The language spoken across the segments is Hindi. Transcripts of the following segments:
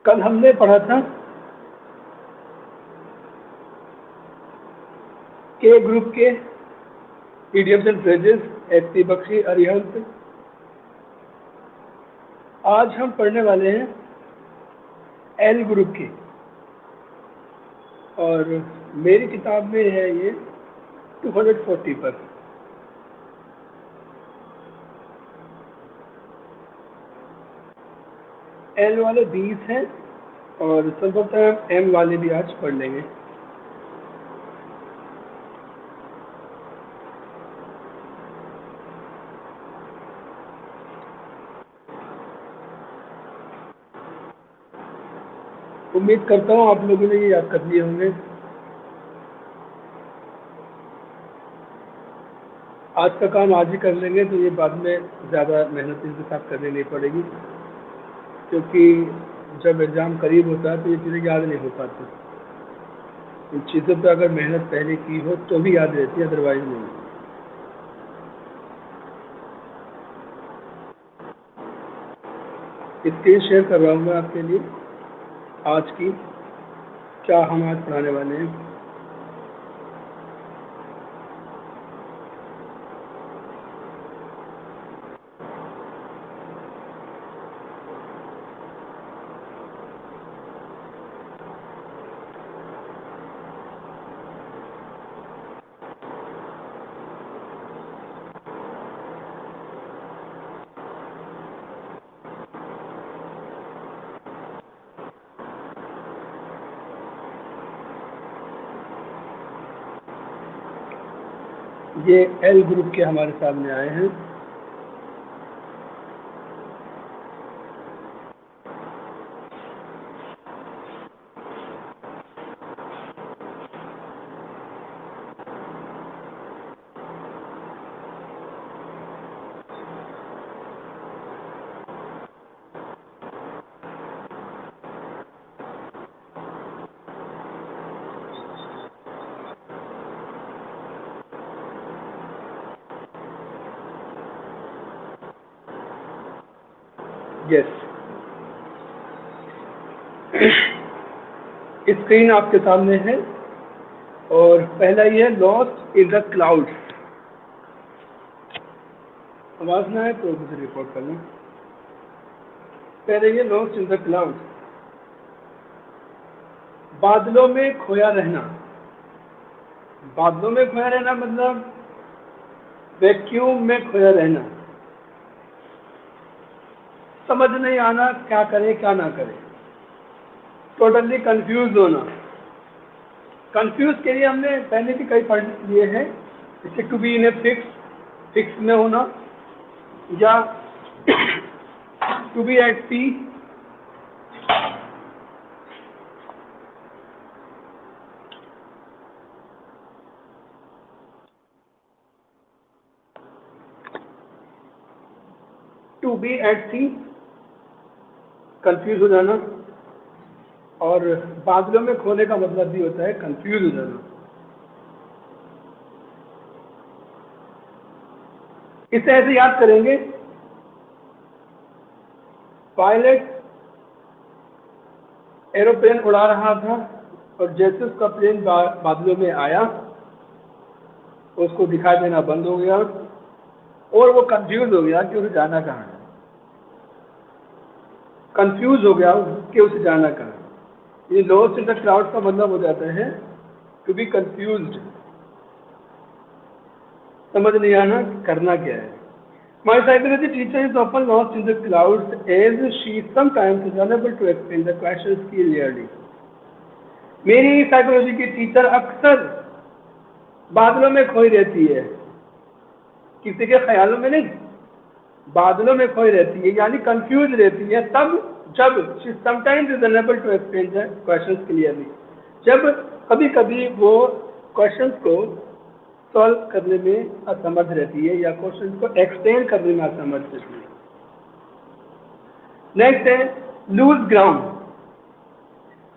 कल हमने पढ़ा था के ग्रुप के idioms and phrases, S T. Bakshi, Arihant. आज हम पढ़ने वाले हैं एल ग्रुप की, और मेरी किताब में है ये 240 पर। एल वाले 20 हैं और संभवतः एम वाले भी आज पढ़ लेंगे। उम्मीद करता हूँ आप लोगों ने ये याद कर लिए होंगे। आज का काम आज ही कर लेंगे तो ये बाद में ज़्यादा मेहनत इसके साथ करनी नहीं पड़ेगी, क्योंकि जब एग्ज़ाम करीब होता है तो ये चीज़ें याद नहीं हो पाती। इन चीज़ों पर अगर मेहनत पहले की हो तो भी याद रहती है, अदरवाइज नहीं। स्क्रीन शेयर कर रहा हूँ मैं आपके लिए आज की, क्या हम आज पढ़ाने वाले हैं। ये एल ग्रुप के हमारे सामने आए हैं। यस, स्क्रीन आपके सामने है और पहला ये है लॉस्ट इन द क्लाउड्स। आवाज़ ना है तो मुझे रिपोर्ट कर लें। पहले ये लॉस्ट इन द क्लाउड्स, बादलों में खोया रहना। बादलों में खोया रहना मतलब वैक्यूम में खोया रहना, समझ नहीं आना क्या करें क्या ना करें, टोटली कंफ्यूज होना। कंफ्यूज के लिए हमने पहले भी कई पढ़ लिए हैं, जैसे to be in a fix में होना, या to be at sea, to be at sea confuse हो जाना, और बादलों में खोने का मतलब भी होता है कंफ्यूज हो जाना। इसे ऐसे याद करेंगे, पायलट एरोप्लेन उड़ा रहा था और जैसे उसका प्लेन बादलों में आया उसको दिखाई देना बंद हो गया और वो कंफ्यूज हो गया कि उसे जाना कहाँ है। कंफ्यूज हो गया कि उसे जाना कहाँ है। ये लॉस्ट इन द क्लाउड का मतलब हो जाता है टू बी कंफ्यूज्ड, समझ नहीं आना करना क्या है। My psychology teacher is often lost in the clouds as she sometimes is unable to explain the questions clearly. मेरी साइकोलॉजी की टीचर अक्सर बादलों में खोई रहती है, किसी के ख्यालों में नहीं, बादलों में खोई रहती है, यानी कंफ्यूज रहती है तब जब she sometimes is unable to explain the questions clearly, जब कभी कभी वो क्वेश्चंस को सॉल्व करने में असमर्थ रहती है या क्वेश्चन को एक्सप्लेन करने में असमर्थ रहती है। नेक्स्ट है लूज ग्राउंड।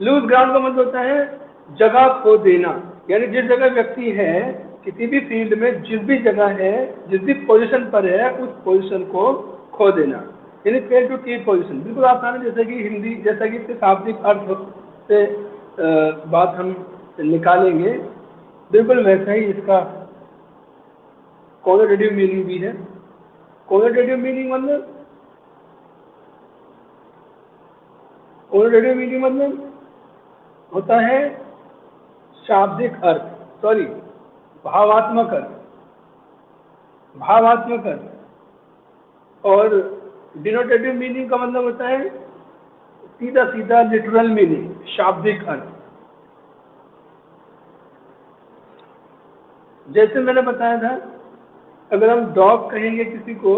लूज ग्राउंड का मतलब होता है जगह खो देना, यानी जिस जगह व्यक्ति है किसी भी फील्ड में, जिस भी जगह है, जिस भी पोजीशन पर है, उस पोजीशन को खो देना। यानी फेल टू कीप पोजीशन, बिल्कुल आसान है। जैसे कि हिंदी, जैसा कि इसके शाब्दिक अर्थ से बात हम निकालेंगे, बिल्कुल वैसा ही इसका कॉनोटेटिव मीनिंग भी है। कॉनोटेटिव मीनिंग मतलब होता है शाब्दिक अर्थ, सॉरी भावात्मक अर्थ। और डिनोटेटिव मीनिंग का मतलब होता है सीधा सीधा लिटरल मीनिंग, शाब्दिक अर्थ। जैसे मैंने बताया था, अगर हम डॉग कहेंगे किसी को,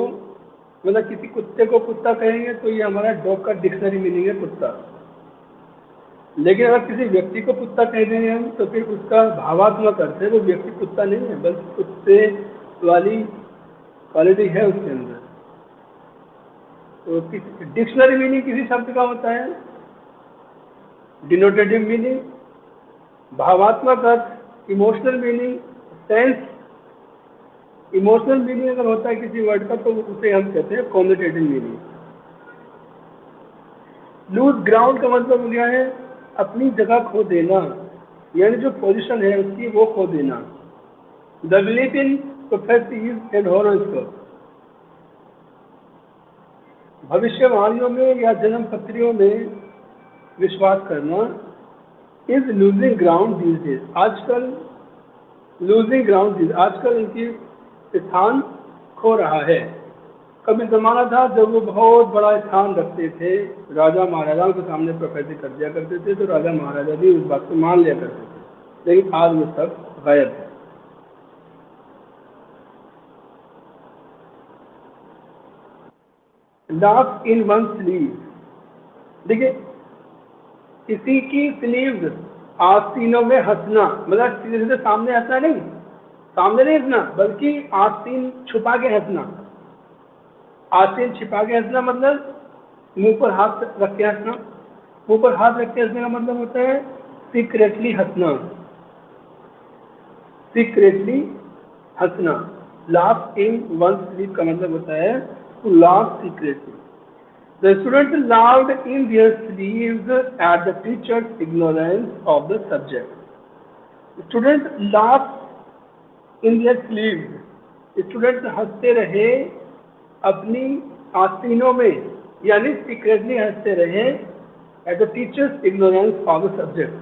मतलब किसी कुत्ते को कुत्ता कहेंगे, तो ये हमारा डॉग का डिक्शनरी मीनिंग है कुत्ता। लेकिन अगर किसी व्यक्ति को कुत्ता कह देंगे हम, तो फिर उसका भावात्मक अर्थ है वो व्यक्ति कुत्ता नहीं है, बल्कि कुत्ते वाली क्वालिटी है उसके अंदर। तो डिक्शनरी मीनिंग किसी शब्द का होता है, डिनोटेटिव मीनिंग, भावात्मक अर्थ, emotional meaning, sense. Emotional meaning अगर होता है किसी वर्ड का, तो उसे हम कहते हैं कॉनोटेटिव मीनिंग। लूज ग्राउंड का मतलब हो गया है अपनी जगह खो देना, यानी जो पोजीशन है उसकी वो खो देना। The belief in prophecies and horoscope, भविष्यवाणियों में या जन्म पत्रियों में विश्वास करना। Is losing ground these days, आजकल लूजिंग ग्राउंड दीज, आजकल इनकी स्थान खो रहा है। कभी ज़माना था जब वो बहुत बड़ा स्थान रखते थे, राजा महाराजाओं के सामने प्रोफेसी कर दिया करते थे, तो राजा महाराजा भी उस बात को मान लिया करते थे। लेकिन आज वो सब गायब है। लाफ इन वन स्लीव, देखिए किसी की स्लीव्स, आस्तीनों में हंसना, मतलब सीधे सीधे सामने हंसना नहीं, सामने नहीं हंसना, बल्कि आस्तीन छुपा के हंसना। आस्तीन छिपा के हंसना मतलब मुंह पर हाथ रख के हंसना। मुंह पर हाथ रख के हंसने का मतलब होता है सीक्रेटली हंसना, सीक्रेटली हंसना। लाफ इन वन स्लीप का मतलब होता है to laugh secretly. The students laughed in their sleeves at the teacher's ignorance of the subject. Students laughed in their sleeves. Students हंसते रहे अपनी आस्तीनों में, यानी सीक्रेटली हंसते रहे at the teachers ignorance of the subject,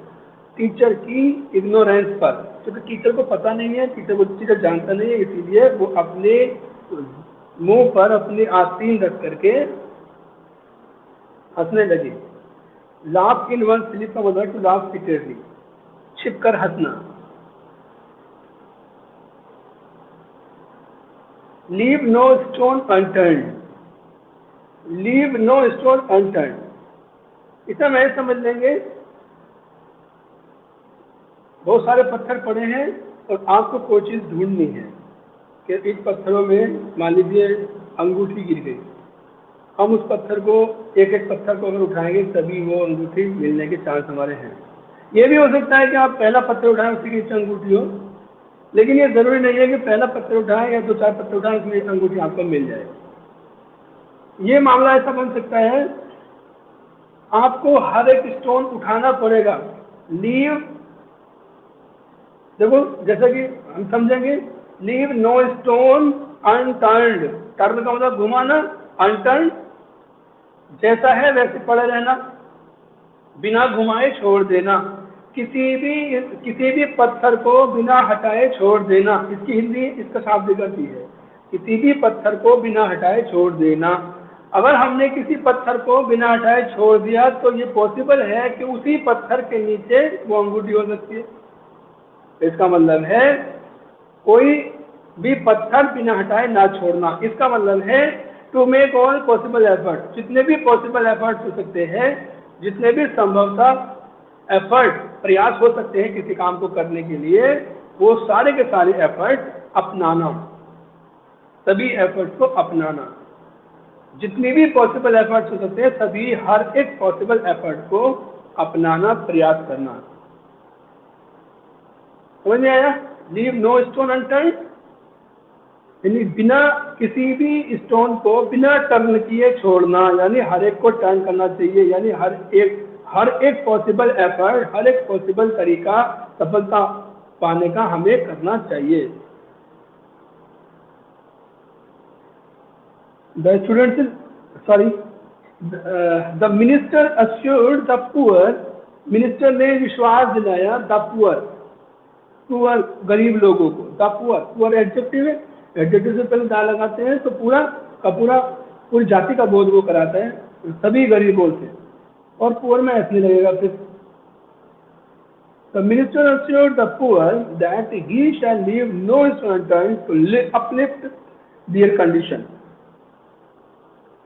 teacher की इग्नोरेंस पर। क्योंकि टीचर को पता नहीं है, टीचर जानता नहीं है, इसीलिए वो अपने मुंह पर अपनी आस्तीन रख करके हंसने लगे। लाफ इन वन स्लीप का मतलब टू लाफ सीक्रेटली, छिप कर हंसना। Leave no stone unturned, leave no stone unturned, इसे मैं समझ लेंगे बहुत सारे पत्थर पड़े हैं और आपको कोई चीज़ ढूंढनी है कि इन पत्थरों में मान लीजिए अंगूठी गिर गई, हम उस पत्थर को एक एक पत्थर को अगर उठाएंगे तभी वो अंगूठी मिलने के चांस हमारे हैं। ये भी हो सकता है कि आप पहला पत्थर उठाएं उसके नीचे अंगूठी हो, लेकिन ये जरूरी नहीं है कि पहला पत्थर उठाएं या दो चार पत्थर उठाएं उसमें एक अंगूठी आपको मिल जाए। ये मामला ऐसा बन सकता है आपको हर एक स्टोन उठाना पड़ेगा। लीव, देखो जैसा कि हम समझेंगे, leave no stone unturned, turn का मतलब घुमाना, अनटर्न्ड जैसा है वैसे पड़े रहना, बिना घुमाए छोड़ देना। किसी भी पत्थर को बिना हटाए छोड़ देना, इसकी हिंदी इसका शाब्दिक अर्थ ही है, किसी भी पत्थर को बिना हटाए छोड़ देना। अगर हमने किसी पत्थर को बिना हटाए छोड़ दिया तो ये पॉसिबल है कि उसी पत्थर के नीचे वो अंगूठी हो सकती है। इसका मतलब है कोई भी पत्थर बिना हटाए ना छोड़ना। इसका मतलब है to make all possible effort, जितने भी पॉसिबल एफर्ट हो सकते हैं, जितने भी संभवतः एफर्ट प्रयास हो सकते हैं किसी काम को करने के लिए, वो सारे के सारे एफर्ट अपनाना, सभी एफर्ट को अपनाना। जितनी भी पॉसिबल एफर्ट्स हो सकते हैं सभी, हर एक पॉसिबल एफर्ट को अपनाना, प्रयास करना। समझ में आया? लीव नो स्टोन अनटर्न्ड, यानी बिना किसी भी स्टोन को बिना टर्न किए छोड़ना, यानी हर एक को टर्न करना चाहिए, यानी हर एक पॉसिबल एफर्ट, हर एक पॉसिबल तरीका सफलता पाने का हमें करना चाहिए। The student sorry the minister assured the poor, minister ने विश्वास दिलाया द पुअर, पुअर गरीब लोगों को, द पुअर, पुअर एडजेक्टिव है, एडजेक्टिव से पहले दा लगाते हैं तो पूरा का पूरा पूरी जाति का बोध वो कराता है, सभी गरीबों से, और पुअर में ऐसे नहीं लगेगा फिर। The minister assured the poor that he shall leave no stone unturned to uplift their condition.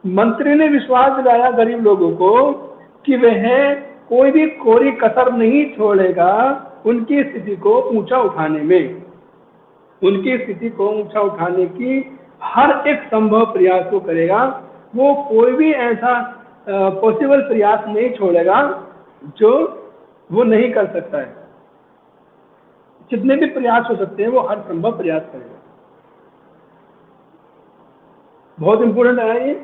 मंत्री ने विश्वास दिलाया गरीब लोगों को कि वह कोई भी कोरी कसर नहीं छोड़ेगा उनकी स्थिति को ऊंचा उठाने में, उनकी स्थिति को ऊंचा उठाने की हर एक संभव प्रयास को करेगा। वो कोई भी ऐसा पॉसिबल प्रयास नहीं छोड़ेगा जो वो नहीं कर सकता है। जितने भी प्रयास हो सकते हैं वो हर संभव प्रयास करेगा। बहुत इंपॉर्टेंट है ये।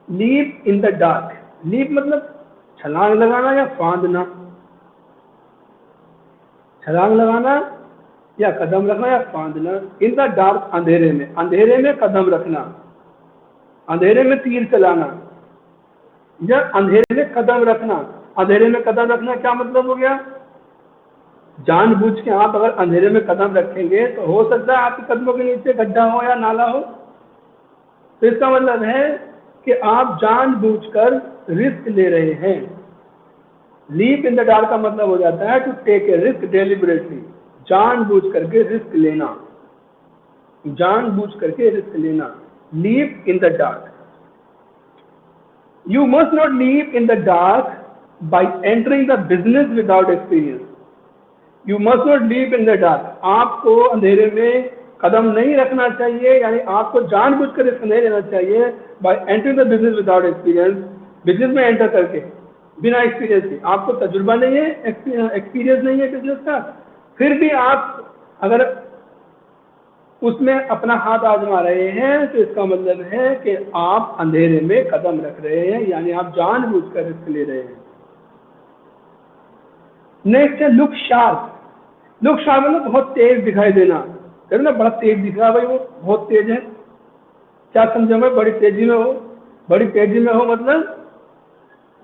Leap in the dark, leap मतलब छलांग लगाना या फांदना, छलांग लगाना या कदम रखना या फांदना। इन द डार्क, अंधेरे में, अंधेरे में कदम रखना, अंधेरे में तीर चलाना या अंधेरे में कदम रखना। अंधेरे में कदम रखना क्या मतलब हो गया? जानबूझ के आप अगर अंधेरे में कदम रखेंगे तो हो सकता है आपके कदमों के नीचे गड्ढा हो या नाला हो, तो इसका मतलब है कि आप जानबूझकर रिस्क ले रहे हैं। लीप इन द डार्क का मतलब हो जाता है to take a risk deliberately, जानबूझ करके रिस्क लेना, जानबूझ करके रिस्क लेना। Leap in the dark. You must not leap in the dark by entering the business without experience. You must not leap in the dark, आपको अंधेरे में कदम नहीं रखना चाहिए, यानी आपको जानबूझकर रिस्क नहीं लेना चाहिए bye entering the business without experience, business में एंटर करके बिना एक्सपीरियंस के। आपको तजुर्बा नहीं है, एक्सपीरियंस नहीं है बिजनेस का, फिर भी आप अगर उसमें अपना हाथ आजमा रहे हैं तो इसका मतलब है कि आप अंधेरे में कदम रख रहे हैं, यानी आप जानबूझकर रिस्क ले रहे हैं। नेक्स्ट है लुक शार्प। लुक शार्प मतलब बहुत तेज दिखाई देना, कहते ना बड़ा तेज दिख रहा है भाई, वो बहुत तेज है। क्या समझो मैं? बड़ी तेजी में हो, बड़ी तेजी में हो मतलब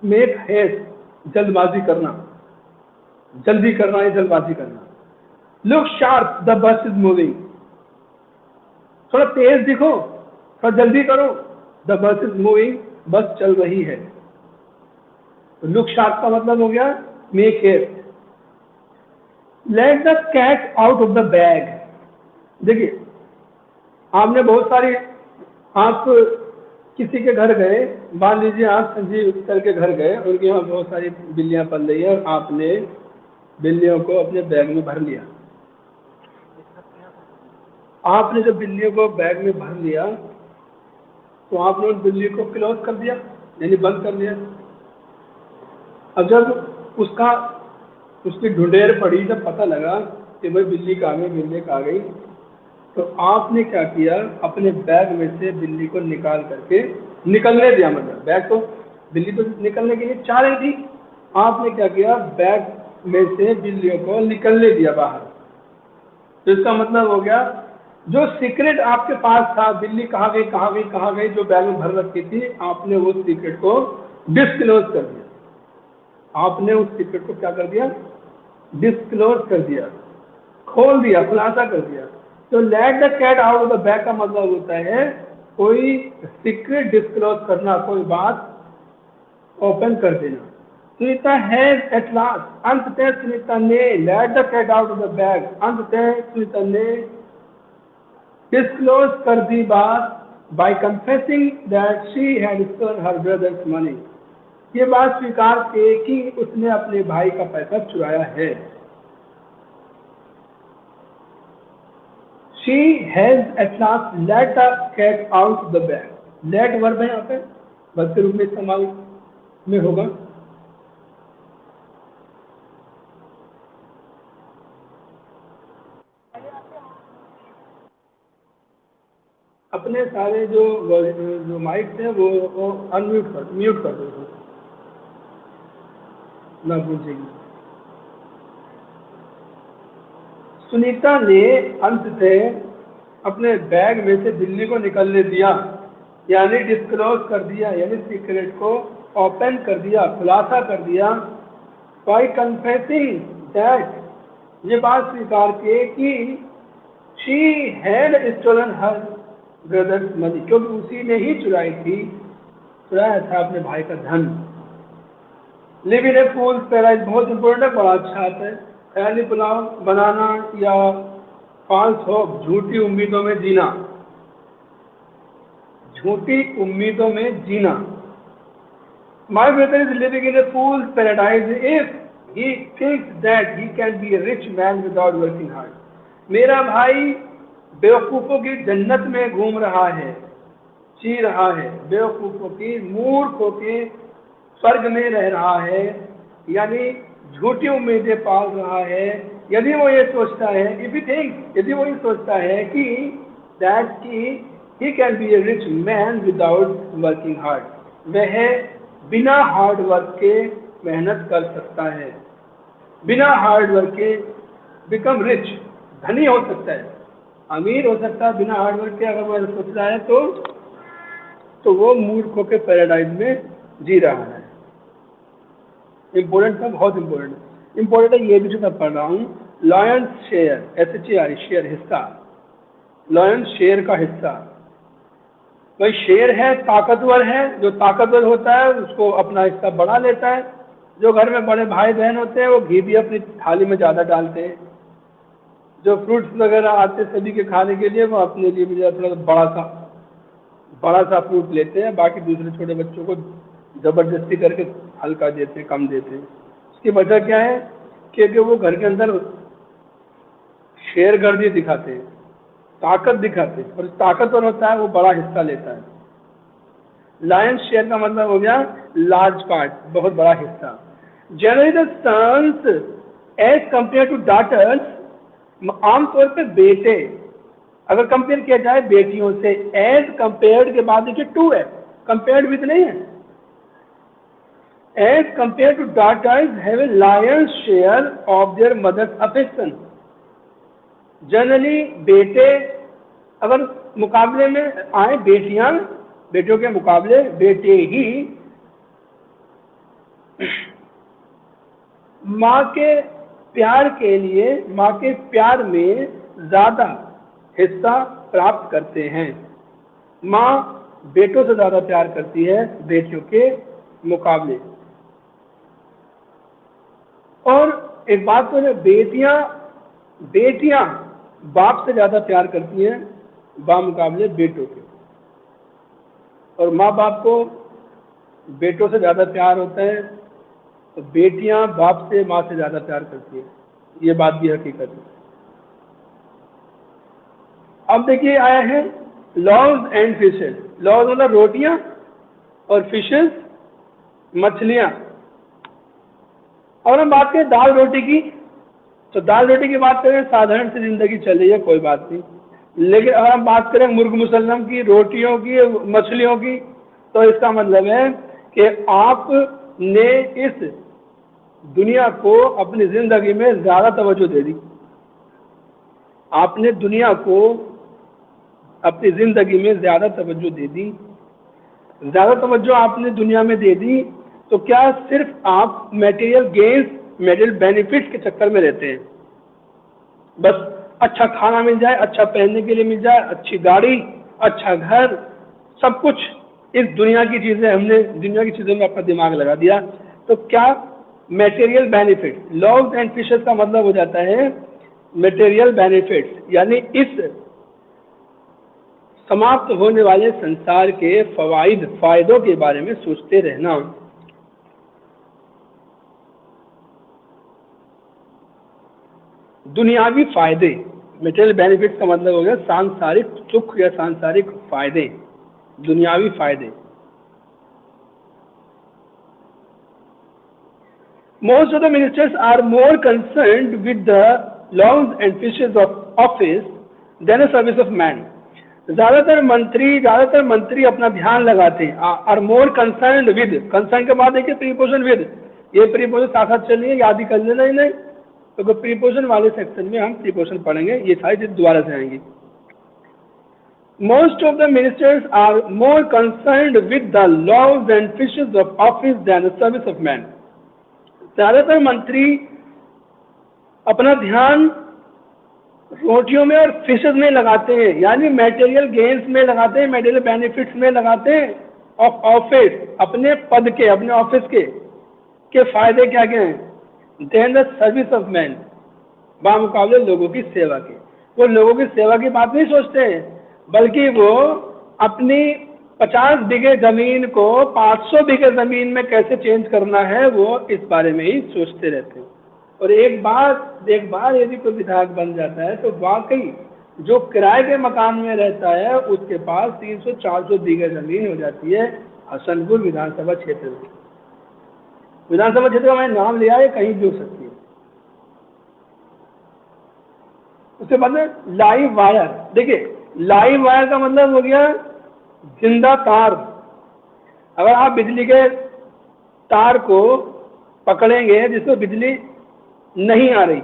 मेक हेस्ट, जल्दबाजी करना, जल्दी करना या जल्दबाजी करना। Look sharp the bus is moving, थोड़ा तेज दिखो, थोड़ा जल्दी करो, द बस इज मूविंग, बस चल रही है। तो लुक शार्प का मतलब हो गया make haste. Let the cat out of the bag. देखिए आपने बहुत सारी, आप किसी के घर गए, मान लीजिए आप संजीव सर के घर गए, उनके यहाँ बहुत सारी बिल्लियाँ पल रही है और आपने बिल्लियों को अपने बैग में भर लिया। आपने जब बिल्लियों को बैग में भर लिया तो आपने उन बिल्ली को क्लोज कर दिया, यानी बंद कर दिया। अब जब उसकी ढूंढेर पड़ी, जब पता लगा कि भाई बिल्ली कहाँ गई, बिल्ली कहाँ गई, तो आपने क्या किया? अपने बैग में से बिल्ली को निकाल करके निकलने दिया। मतलब बैग तो बिल्ली तो निकलने के लिए चाह रही थी, आपने क्या किया? बैग में से बिल्लियों को निकलने दिया बाहर। तो इसका मतलब हो गया जो सीक्रेट आपके पास था, बिल्ली कहाँ गई कहाँ गई कहाँ गई, जो बैग में भर रखी थी, आपने वो सीक्रेट को डिस्क्लोज कर दिया। आपने उस सीक्रेट को क्या कर दिया? डिस्क्लोज कर दिया, खोल दिया, खुलासा कर दिया। तो let the cat out of the bag का मतलब होता है कोई सीक्रेट डिस्क्लोज करना, कोई बात ओपन कर देना। सुनीता हैज एट लास्ट, अंततः सुनीता ने, let the cat out of the bag, अंततः सुनीता ने डिस्क्लोज कर दी बात by confessing that she had stolen her brother's money. ये बात स्वीकार की कि उसने अपने भाई का पैसा चुराया है। She has at last let the cat out of the bag. Let verb है यहाँ पे, वर्ब के रूप में इस्तेमाल में होगा। अपने सारे जो माइक थे वो म्यूट कर दो उसको, ना पूछेगी। सुनीता ने अंत से अपने बैग में से बिल्ली को निकलने दिया, यानी डिस्क्लोज कर दिया, यानी सीक्रेट को ओपन कर दिया, खुलासा कर दिया, बाय कन्फेसिंग दैट, ये बात स्वीकार की कि she had stolen her brother's money, क्योंकि उसी ने ही चुराया था अपने भाई का धन। Live in A fools paradise बहुत इंपॉर्टेंट है, बड़ा अच्छा आता है। ख्याली पुलाव बनाना या फॉल्स होप, झूठी उम्मीदों में जीना, झूठी उम्मीदों में जीना। My brother is living in a fool's paradise if he thinks that he can be a rich man without working hard. मेरा भाई बेवकूफ़ों की जन्नत में घूम रहा है, जी रहा है, बेवकूफ़ों की, मूर्खों के स्वर्ग में रह रहा है, यानी झूठी उम्मीदें पाल रहा है। यदि वो ये सोचता है, यदि वो ये सोचता है कि that he can be a rich man without working hard, वह बिना हार्ड वर्क के मेहनत कर सकता है, बिना हार्ड वर्क के बिकम रिच, धनी हो सकता है, अमीर हो सकता है बिना हार्ड वर्क के। अगर वो सोच रहा है तो वो मूर्खों के पैराडाइज में जी रहा है। इम्पोर्टेंट था, बहुत इम्पोर्टेंट है। ये भी जो मैं पढ़ रहा हूँ, लॉयंस शेयर, SHER, शेयर, हिस्सा, लॉयंस शेयर का हिस्सा। भाई शेर है, ताकतवर है, जो ताकतवर होता है उसको अपना हिस्सा बढ़ा लेता है। जो घर में बड़े भाई बहन होते हैं वो घी भी अपनी थाली में ज़्यादा डालते हैं। जो फ्रूट्स वगैरह आते सभी के खाने के लिए, वो अपने लिए भी थोड़ा बड़ा सा फ्रूट लेते हैं, बाकी दूसरे छोटे बच्चों को ज़बरदस्ती करके हल्का देते हैं, कम देते हैं। उसकी वजह क्या है? क्योंकि वो घर के अंदर शेरगर्दी दिखाते हैं, ताकत दिखाते हैं, और ताकतवर होता है वो बड़ा हिस्सा लेता है। लायंस शेयर का मतलब हो गया लार्ज पार्ट, बहुत बड़ा हिस्सा। Generally the sons as compare to daughters, आमतौर पे बेटे अगर कंपेयर किया जाए बेटियों से, एज कंपेयर्ड के बाद देखिए टू है, कंपेयर्ड विद नहीं है। As compare to daughters have a lion's share of their mother's affection. Generally बेटे अगर मुकाबले में आए, बेटियों के मुकाबले बेटे ही माँ के प्यार के लिए, माँ के प्यार में ज़्यादा हिस्सा प्राप्त करते हैं। माँ बेटों से ज़्यादा प्यार करती है बेटियों के मुकाबले। और एक बात तो है, बेटियां बाप से ज़्यादा प्यार करती हैं बामुकाबले बेटों के, और माँ बाप को बेटों से ज़्यादा प्यार होता है, तो बेटियां बाप से, माँ से ज़्यादा प्यार करती हैं। ये बात भी हकीकत है। अब देखिए आया है लॉज एंड फिशेस। लॉज मतलब रोटियां, और फिशेस मछलियां। और हम बात करें दाल रोटी की, तो दाल रोटी की बात करें, साधारण सी जिंदगी चल रही है, कोई बात नहीं। लेकिन अगर हम बात करें मुर्ग मुसल्लम की, रोटियों की, मछलियों की, तो इसका मतलब है कि आपने इस दुनिया को अपनी जिंदगी में ज़्यादा तवज्जो दे दी। आपने दुनिया को अपनी ज़िंदगी में ज़्यादा तवज्जो दे दी। ज़्यादा तवज्जो आपने दुनिया में दे दी, तो क्या सिर्फ आप मटेरियल गेन्स, मटेरियल बेनिफिट्स के चक्कर में रहते हैं? बस अच्छा खाना मिल जाए, अच्छा पहनने के लिए मिल जाए, अच्छी गाड़ी, अच्छा घर, सब कुछ इस दुनिया की चीज़ें, हमने दुनिया की चीज़ों में अपना दिमाग लगा दिया, तो क्या material benefit, loaves and fishes का मतलब हो जाता है मटेरियल बेनिफिट्स, यानी इस समाप्त होने वाले संसार के फायदों के बारे में सोचते रहना। दुनियावी फायदे, मटेरियल बेनिफिट्स का मतलब हो गया सांसारिक सुख या सांसारिक फायदे, दुनियावी फायदे। Most of the ministers are more concerned with the loaves and fishes of office than the service of man. ज्यादातर मंत्री अपना ध्यान लगाते हैं, are more concern with, concern के बाद देखिए प्रीपोजिशन विद, ये प्रीपोजिशन साथ साथ चल रही है, याद ही कर लेना ही नहीं, तो प्रीपोजिशन वाले सेक्शन में हम प्रीपोजिशन पढ़ेंगे, ये सारी चीज दोबारा से आएंगी। Most of the ministers are more concerned with the loaves and fishes of office than the service of man. ज्यादातर मंत्री अपना ध्यान रोटियों में और फिशेस में लगाते हैं, यानी मटेरियल गेन्स में लगाते हैं, मटेरियल बेनिफिट्स में लगाते हैं, ऑफ ऑफिस, अपने पद के, अपने ऑफिस के फायदे क्या क्या हैं, then the service of man, बामुकाबले लोगों की सेवा के। वो लोगों की सेवा की बात नहीं सोचते हैं, बल्कि वो अपनी 50 बीघे जमीन को 500 बीघे जमीन में कैसे चेंज करना है, वो इस बारे में ही सोचते रहते हैं। और एक बार यदि कोई विधायक बन जाता है तो वाकई जो किराए के मकान में रहता है उसके पास 300-400 बीघे जमीन हो जाती है हसनपुर विधानसभा क्षेत्र में। विधानसभा क्षेत्र का मैंने नाम लिया है, कहीं भी हो सकती है। उसके बाद में लाइव वायर, देखिए लाइव वायर का मतलब हो गया जिंदा तार। अगर आप बिजली के तार को पकड़ेंगे जिसमें बिजली नहीं आ रही,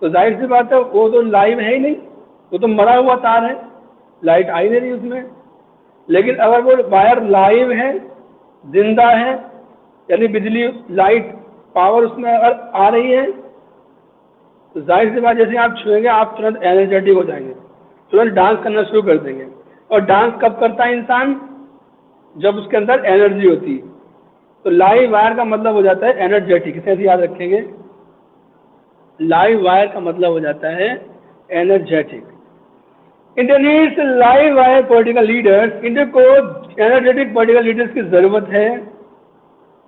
तो जाहिर सी बात है वो तो लाइव है ही नहीं, वो तो मरा हुआ तार है, लाइट आ ही नहीं रही उसमें। लेकिन अगर वो वायर लाइव है, जिंदा है, यानी बिजली, लाइट, पावर उसमें अगर आ रही है, तो जाहिर सी बात जैसे आप छुएंगे आप तुरंत एनर्जेटिक हो जाएंगे, तुरंत डांस करना शुरू कर देंगे। और डांस कब करता है इंसान? जब उसके अंदर एनर्जी होती है। तो लाइव वायर का मतलब हो जाता है एनर्जेटिक, इसे याद रखेंगे, लाइव वायर का मतलब हो जाता है energetic. India needs live wire political leaders, India को एनर्जेटिक पॉलिटिकल लीडर्स की जरूरत है,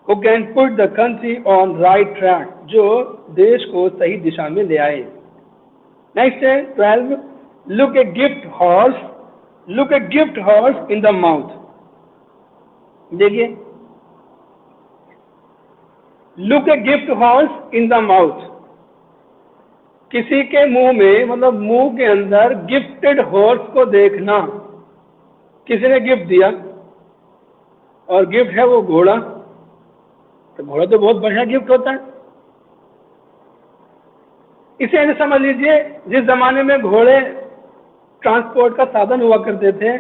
who can put the country on right track, जो देश को सही दिशा में ले आए। नेक्स्ट है 12, look a gift horse in the mouth। देखिए look a gift horse in the mouth, किसी के मुंह में, मतलब मुंह के अंदर गिफ्टेड हॉर्स को देखना। किसी ने गिफ्ट दिया और गिफ्ट है वो घोड़ा, तो घोड़ा तो बहुत बढ़िया गिफ्ट होता है। इसे ऐसे समझ लीजिए, जिस जमाने में घोड़े ट्रांसपोर्ट का साधन हुआ करते थे,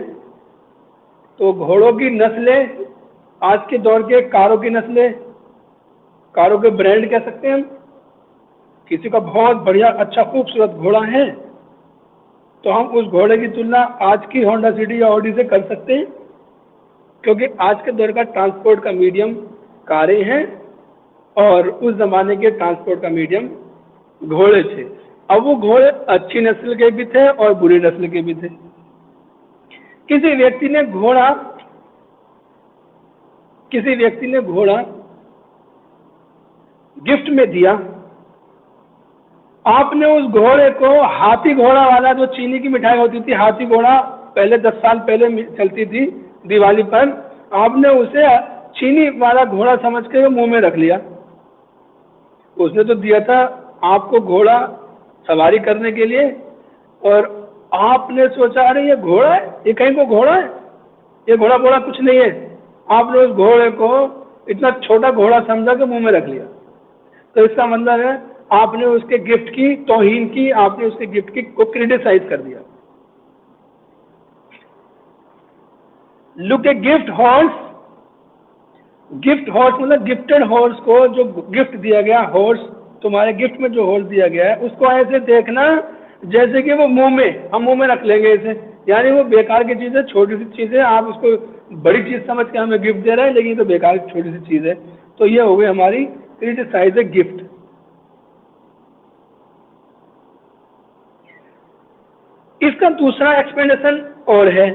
तो घोड़ों की नस्लें आज के दौर के कारों की नस्लें, कारों के ब्रांड कह सकते हैं हम। किसी का बहुत बढ़िया अच्छा खूबसूरत घोड़ा है तो हम उस घोड़े की तुलना आज की होंडा सिटी या ऑडी से कर सकते हैं, क्योंकि आज के दौर का ट्रांसपोर्ट का मीडियम कारें हैं और उस जमाने के ट्रांसपोर्ट का मीडियम घोड़े थे। अब वो घोड़े अच्छी नस्ल के भी थे और बुरी नस्ल के भी थे। किसी व्यक्ति ने घोड़ा गिफ्ट में दिया, आपने उस घोड़े को, हाथी घोड़ा वाला जो चीनी की मिठाई होती थी, हाथी घोड़ा पहले 10 साल पहले चलती थी दिवाली पर, आपने उसे चीनी वाला घोड़ा समझ के वो मुंह में रख लिया। उसने तो दिया था आपको घोड़ा सवारी करने के लिए, और आपने सोचा अरे ये घोड़ा है, ये कहीं को घोड़ा है, ये घोड़ा कुछ नहीं है। आपने उस घोड़े को इतना छोटा घोड़ा समझा के मुंह में रख लिया। तो इसका मतलब है आपने उसके गिफ्ट की तौहीन की, आपने उसके गिफ्ट की को क्रिटिसाइज कर दिया। लुक ए गिफ्ट हॉर्स मतलब गिफ्टेड हॉर्स को, जो गिफ्ट दिया गया हॉर्स, तुम्हारे गिफ्ट में जो हॉर्स दिया गया है उसको ऐसे देखना जैसे कि वो हम मुंह में रख लेंगे इसे, यानी वो बेकार की चीज़ है, छोटी सी चीज़ है, आप उसको बड़ी चीज़ समझ के हमें गिफ्ट दे रहे हैं, लेकिन तो बेकार की छोटी सी चीज़ है। तो ये हो गई हमारी क्रिटिसाइज ए गिफ्ट। इसका दूसरा एक्सप्लेनेशन और है,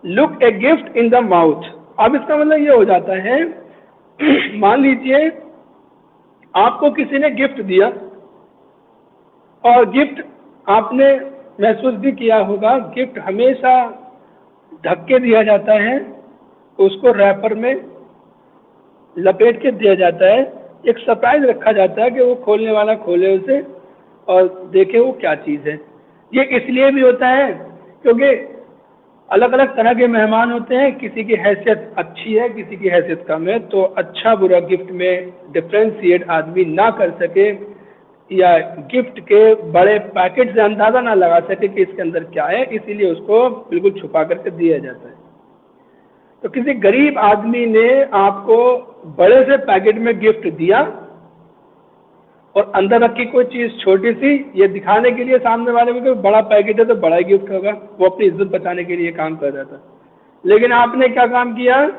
look a gift in the mouth. अब इसका मतलब ये हो जाता है, मान लीजिए आपको किसी ने गिफ्ट दिया और गिफ्ट आपने महसूस भी किया होगा, गिफ्ट हमेशा ढक के दिया जाता है, उसको रैपर में लपेट के दिया जाता है, एक सरप्राइज रखा जाता है कि वो खोलने वाला खोले उसे और देखे वो क्या चीज़ है। ये इसलिए भी होता है क्योंकि अलग अलग तरह के मेहमान होते हैं, किसी की हैसियत अच्छी है, किसी की हैसियत कम है, तो अच्छा बुरा गिफ्ट में डिफ्रेंशिएट आदमी ना कर सके या गिफ्ट के बड़े पैकेट से अंदाज़ा ना लगा सके कि इसके अंदर क्या है, इसीलिए उसको बिल्कुल छुपा करके दिया जाता है। तो किसी गरीब आदमी ने आपको बड़े से पैकेट में गिफ्ट दिया और अंदर रखी कोई चीज़ छोटी सी, ये दिखाने के लिए सामने वाले को कि बड़ा पैकेट है तो बड़ा ही गिफ्ट होगा, वो अपनी इज्जत बचाने के लिए काम कर रहा था। लेकिन आपने क्या काम किया,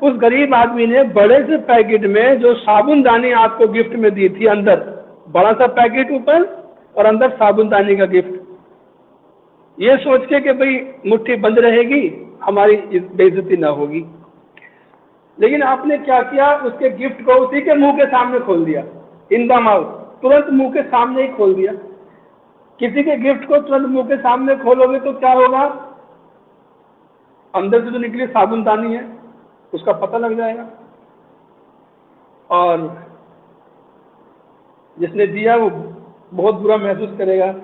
उस गरीब आदमी ने बड़े से पैकेट में जो साबुनदानी आपको गिफ्ट में दी थी, अंदर बड़ा सा पैकेट ऊपर और अंदर साबुनदानी का गिफ्ट, ये सोच के कि भाई मुट्ठी बंद रहेगी, हमारी बेइज्जती ना होगी। लेकिन आपने क्या किया, उसके गिफ्ट को उसी के मुंह के सामने खोल दिया, इन द माउथ, तुरंत मुंह के सामने ही खोल दिया। किसी के गिफ्ट को तुरंत मुंह के सामने खोलोगे तो क्या होगा, अंदर से जो निकली साबुनदानी है उसका पता लग जाएगा और जिसने दिया वो बहुत बुरा महसूस करेगा।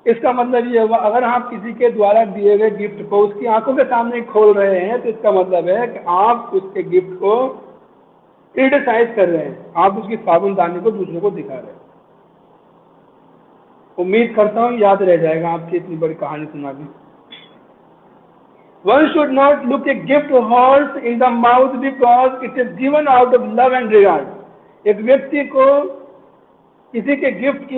इसका मतलब ये हुआ, अगर आप किसी के द्वारा दिए गए गिफ्ट को उसकी आंखों के सामने खोल रहे हैं तो इसका मतलब है कि आप उसके गिफ्ट को क्रिटिसाइज कर रहे हैं, आप उसकी साबुनदानी को दूसरों को दिखा रहे हैं। उम्मीद करता हूँ याद रह जाएगा आपकी इतनी बड़ी कहानी सुना दी। One should not look a gift horse in the mouth because it is given out of love and regard. एक व्यक्ति को किसी के गिफ्ट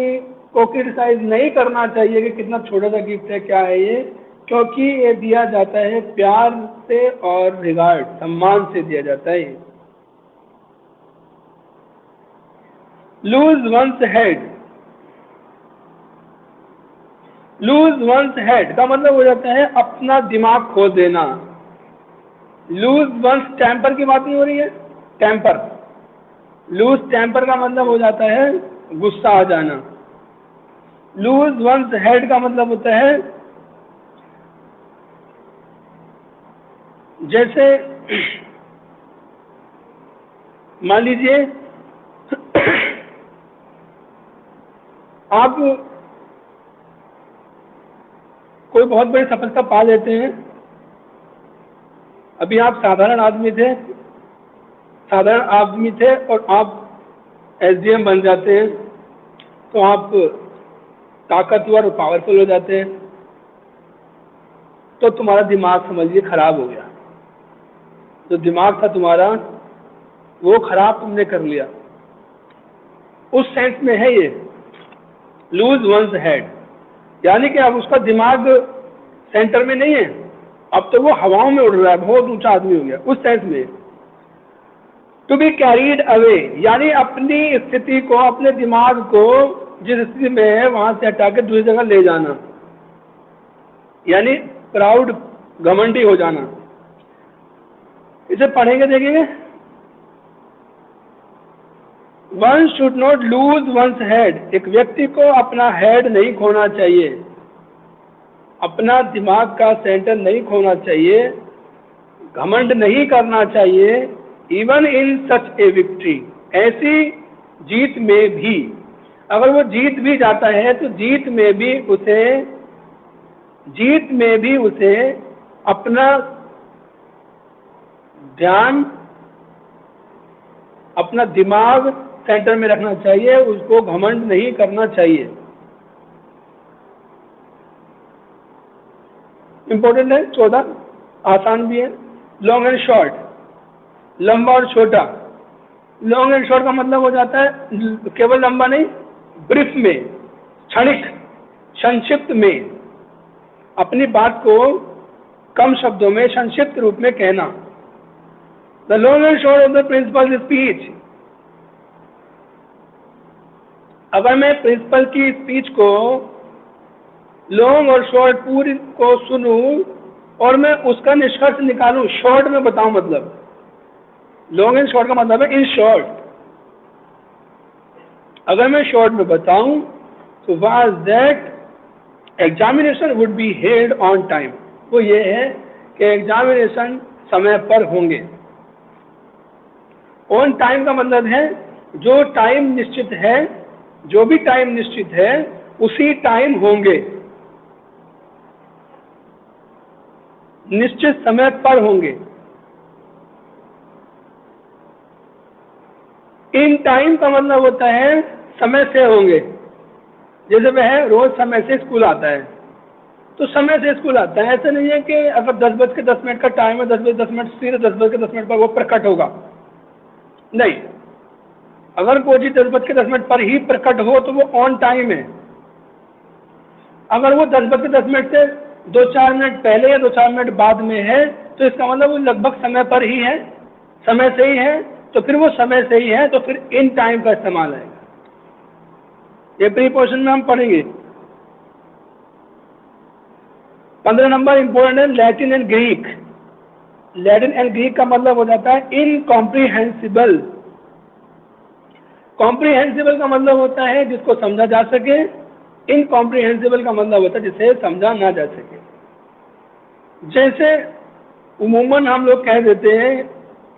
को क्रिटिसाइज नहीं करना चाहिए कि कितना छोटा सा गिफ्ट है, क्या है ये, क्योंकि ये दिया जाता है प्यार से और रिगार्ड, सम्मान से दिया जाता है। Loose once head, loose once head का मतलब हो जाता है अपना दिमाग खो देना। लूज वंस टेम्पर की बात नहीं हो रही है, टेम्पर, लूज टेम्पर का मतलब हो जाता है गुस्सा आ जाना। लूज वंस हेड का मतलब होता है जैसे मान लीजिए आप कोई बहुत बड़ी सफलता पा लेते हैं, अभी आप साधारण आदमी थे और आप एसडीएम बन जाते हैं, तो आप ताकतवर और पावरफुल हो जाते हैं, तो तुम्हारा दिमाग समझिए खराब हो गया। जो दिमाग था तुम्हारा वो खराब तुमने कर लिया, उस सेंस में है ये लूज वंस हेड, यानी कि अब उसका दिमाग सेंटर में नहीं है, अब तो वो हवाओं में उड़ रहा है, बहुत ऊंचा आदमी हो गया, उस सेंस में। टू बी कैरीड अवे यानी अपनी स्थिति को, अपने दिमाग को जिस स्थिति में है वहां से हटा के दूसरी जगह ले जाना, यानी प्राउड, घमंडी हो जाना। इसे पढ़ेंगे, देखेंगे। One should not lose once head, एक व्यक्ति को अपना हेड नहीं खोना चाहिए, अपना दिमाग का सेंटर नहीं खोना चाहिए, घमंड नहीं करना चाहिए। Even in such A victory, ऐसी जीत में भी, अगर वो जीत भी जाता है तो जीत में भी उसे अपना ध्यान, अपना दिमाग सेंटर में रखना चाहिए, उसको घमंड नहीं करना चाहिए। इंपॉर्टेंट है। 14 आसान भी है। लॉन्ग एंड शॉर्ट, लंबा और छोटा। लॉन्ग एंड शॉर्ट का मतलब हो जाता है केवल लंबा नहीं, ब्रीफ में, क्षणिक, संक्षिप्त में, अपनी बात को कम शब्दों में संक्षिप्त रूप में कहना। The long and short of the principal speech, अगर मैं प्रिंसिपल की स्पीच को लॉन्ग और शॉर्ट पूरी को सुनूं और मैं उसका निष्कर्ष निकालूं, शॉर्ट में बताऊं, मतलब लॉन्ग एंड शॉर्ट का मतलब है इन शॉर्ट। अगर मैं शॉर्ट में बताऊं तो was that examination would be held on time, वो ये है कि एग्जामिनेशन समय पर होंगे। ऑन टाइम का मतलब है जो टाइम निश्चित है, जो भी टाइम निश्चित है उसी टाइम होंगे। निश्चित समय पर होंगे। इन टाइम का मतलब होता है समय से होंगे। जैसे वह रोज समय से स्कूल आता है, तो समय से स्कूल आता है। ऐसा नहीं है कि अगर 10:10 का टाइम है, 10:10 सीधे 10:10 पर वो प्रकट होगा, नहीं। अगर कोई चीज 10:10 पर ही प्रकट हो तो वो ऑन टाइम है। अगर वो 10:10 से 2-4 मिनट पहले या 2-4 मिनट बाद में है तो इसका मतलब वो लगभग समय पर ही है, समय से ही है। तो फिर वो समय से ही है, तो फिर इन टाइम का इस्तेमाल आएगा। ये प्रीपोजिशन में हम पढ़ेंगे। 15 नंबर इंपॉर्टेंट है, Latin and Greek. Latin and Greek का मतलब हो जाता है इनकॉम्प्रिहेंसिबल। कॉम्प्रिहेंसिबल का मतलब होता है जिसको समझा जा सके, इनकॉम्प्रिहेंसिबल का मतलब होता है जिसे समझा ना जा सके। जैसे उमूमन हम लोग कह देते हैं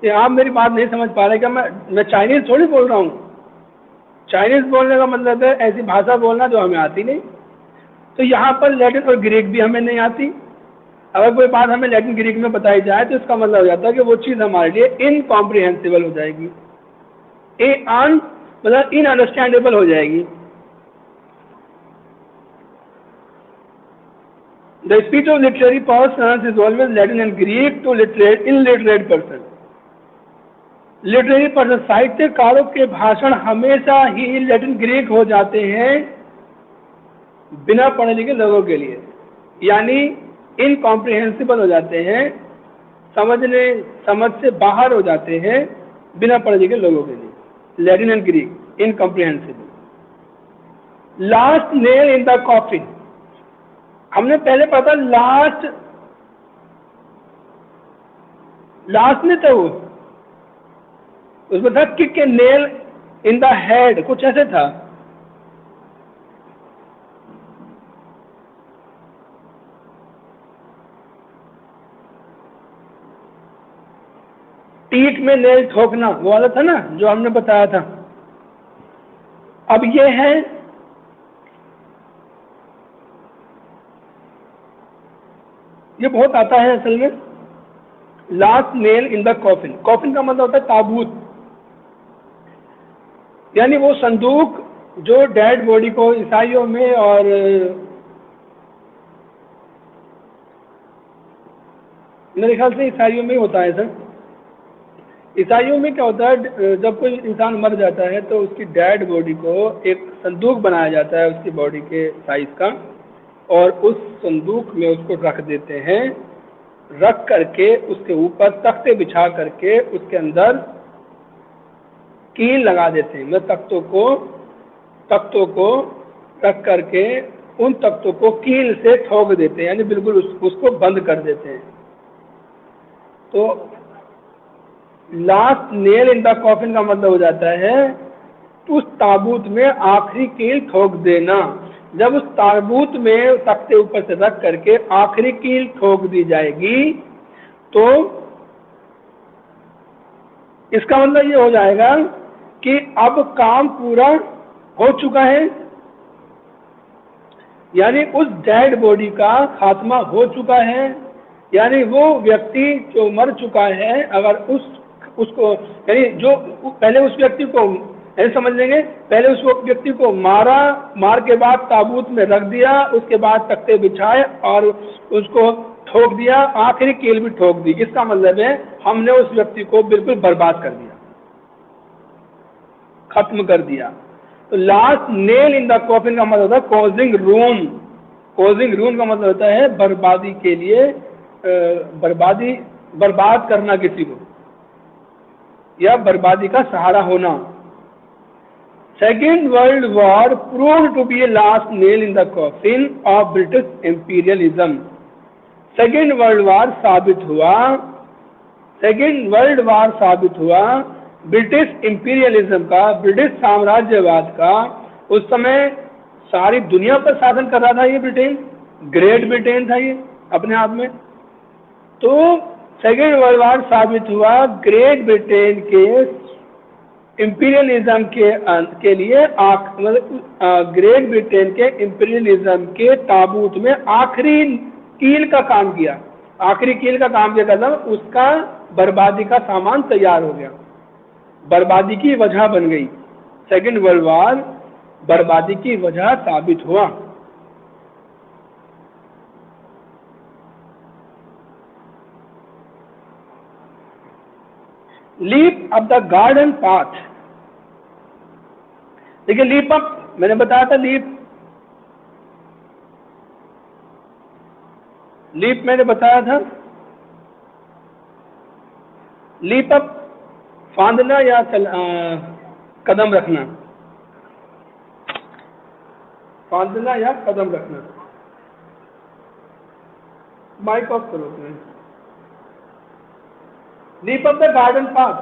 कि आप मेरी बात नहीं समझ पा रहे, क्या मैं चाइनीज थोड़ी बोल रहा हूँ। चाइनीज बोलने का मतलब है ऐसी भाषा बोलना जो हमें आती नहीं। तो यहाँ पर लैटिन और ग्रीक भी हमें नहीं आती। अगर कोई बात हमें लैटिन ग्रीक में बताई जाए तो इसका मतलब हो जाता है कि वो चीज़ हमारे लिए इनकॉम्प्रिहेंसिबल हो जाएगी, मतलब इनअंडरस्टैंडेबल हो जाएगी। The speech of literary persons is always Latin and Greek to illiterate person. Literary person, साहित्यकारों के भाषण हमेशा ही लैटिन ग्रीक हो जाते हैं बिना पढ़े लिखे लोगों के लिए, यानी इनकॉम्प्रिहेंसिबल हो जाते हैं, समझ से बाहर हो जाते हैं बिना पढ़े लिखे लोगों के लिए। Latin and Greek incomprehensible. Last nail in the coffin, हमने पहले पढ़ा था लास्ट नहीं था वो, उसमें था kick A nail in the head, कुछ ऐसे था। पीठ में नेल ठोकना, वो वाला था ना जो हमने बताया था। अब ये है ये बहुत आता है असल में। Last nail in the coffin, coffin का मतलब होता है ताबूत, यानी वो संदूक जो डेड बॉडी को ईसाइयों में और मेरे ख्याल से ईसाइयों में होता है सर। ईसाइयों में क्या होता है, जब कोई इंसान मर जाता है तो उसकी डेड बॉडी को एक संदूक बनाया जाता है उसकी बॉडी के साइज का, और उस संदूक में उसको रख देते हैं। रख करके उसके ऊपर तख्ते बिछा करके उसके अंदर कील लगा देते हैं। मतलब तख्तों को रख करके उन तख्तों को कील से ठोक देते हैं, यानी बिल्कुल उसको बंद कर देते हैं। तो last nail in the coffin का मतलब हो जाता है उस ताबूत में आखिरी कील ठोक देना। जब उस ताबूत में तख्ते ऊपर से रख करके आखिरी कील ठोक दी जाएगी तो इसका मतलब ये हो जाएगा कि अब काम पूरा हो चुका है, यानी उस डेड बॉडी का खात्मा हो चुका है। यानी वो व्यक्ति जो मर चुका है, अगर उसको यानी जो पहले उस व्यक्ति को ऐसे समझ लेंगे, पहले उस व्यक्ति को मार के बाद ताबूत में रख दिया, उसके बाद तख्ते बिछाए और उसको ठोक दिया, आखिरी कील भी ठोक दी। इसका मतलब है हमने उस व्यक्ति को बिल्कुल बर्बाद कर दिया, खत्म कर दिया। तो last nail in the coffin का मतलब होता है कॉजिंग रूम। कॉजिंग रूम का मतलब होता है बर्बादी के लिए, बर्बाद करना किसी को, या बर्बादी का सहारा होना। Second world war proved to be a last nail in the coffin of British imperialism. Second world war साबित हुआ ब्रिटिश इंपीरियलिज्म का, ब्रिटिश साम्राज्यवाद का। उस समय सारी दुनिया पर शासन कर रहा था ये ब्रिटेन, ग्रेट ब्रिटेन था ये अपने आप में। तो सेकेंड वर्ल्ड वॉर साबित हुआ ग्रेट ब्रिटेन के इंपीरियलिज्म के लिए ग्रेट ब्रिटेन के इंपीरियलिज्म के ताबूत में आखिरी कील का काम किया। आखिरी कील का काम क्या करना, उसका बर्बादी का सामान तैयार हो गया, बर्बादी की वजह बन गई। सेकेंड वर्ल्ड वॉर बर्बादी की वजह साबित हुआ। Leap up the garden path. देखिए लीप अप मैंने बताया था, लीप मैंने बताया था, लीप अप फांदना या कदम रखना, फांदना या कदम रखना। माइक ऑफ करो अपने। Leap up the garden path,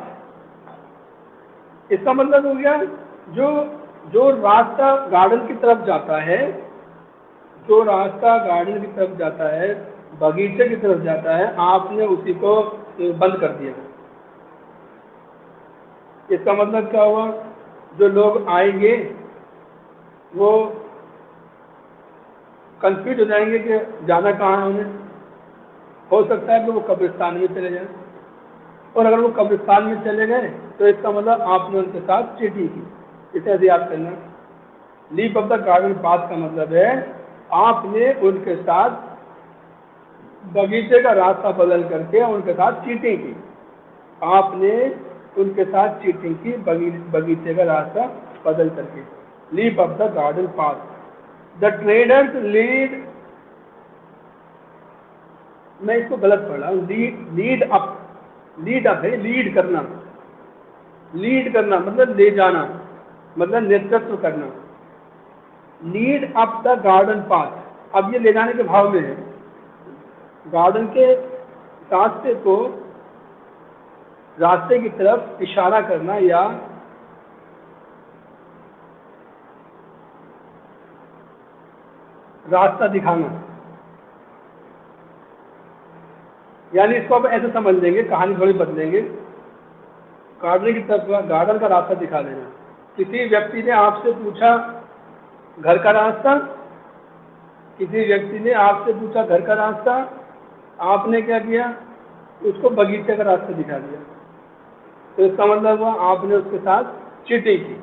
इसका मतलब हो गया जो जो रास्ता गार्डन की तरफ जाता है, जो रास्ता गार्डन की तरफ जाता है, बगीचे की तरफ जाता है, आपने उसी को बंद कर दिया। इसका मतलब क्या हुआ, जो लोग आएंगे वो कंफ्यूज हो जाएंगे कि जाना कहाँ है उन्हें। हो सकता है कि वो कब्रिस्तान में चले जाएं, और अगर वो कब्रिस्तान में चले गए तो इसका मतलब आपने उनके साथ चीटिंग की। इसे ऐसे याद करना, leap off the garden path का मतलब है आपने उनके साथ बगीचे का रास्ता बदल करके उनके साथ चीटिंग की, आपने उनके साथ चीटिंग की बगीचे का रास्ता बदल करके। Leap off the garden path. The traders lead, मैं इसको गलत पढ़ रहा हूँ, लीड अप, लीड अप है लीड करना, लीड करना मतलब ले जाना, मतलब नेतृत्व करना। Lead up the garden path, अब ये ले जाने के भाव में है, गार्डन के रास्ते को, रास्ते की तरफ इशारा करना या रास्ता दिखाना। यानी इसको आप ऐसे समझ लेंगे, कहानी थोड़ी बदलेंगे, गार्डन की तरफ, गार्डन का रास्ता दिखा देना। किसी व्यक्ति ने आपसे पूछा घर का रास्ता, किसी व्यक्ति ने आपसे पूछा घर का रास्ता, आपने क्या किया, उसको बगीचे का रास्ता दिखा दिया, तो इसका मतलब हुआ आपने उसके साथ चीटिंग की।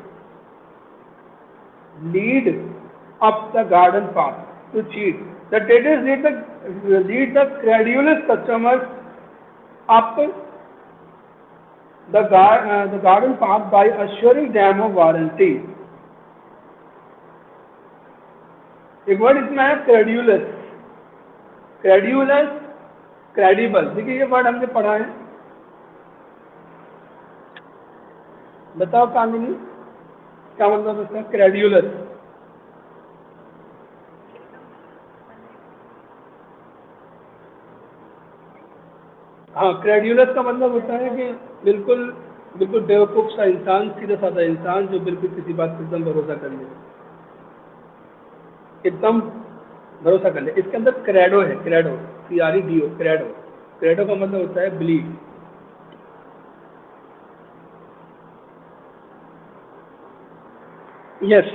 Lead up the garden path, to cheat. The traders lead the credulous customers up the garden path by assuring them of warranty। एक वर्ड इसमें है क्रेड्यूलस, क्रेड्यूलस, क्रेडिबल। देखिए ये वर्ड हमने पढ़ा है, बताओ कामिनी क्या मतलब उसका, क्रेड्यूलस। हाँ, क्रेड्यूलस का मतलब होता है कि बिल्कुल बिल्कुल बेवकूफ़ सा इंसान, सीधा साधा इंसान जो बिल्कुल किसी बात पर एकदम भरोसा कर ले, एकदम भरोसा कर ले। इसके अंदर क्रेडो है, क्रेडो, CREDO, क्रेडो। क्रेडो का मतलब होता है बिलीव। यस,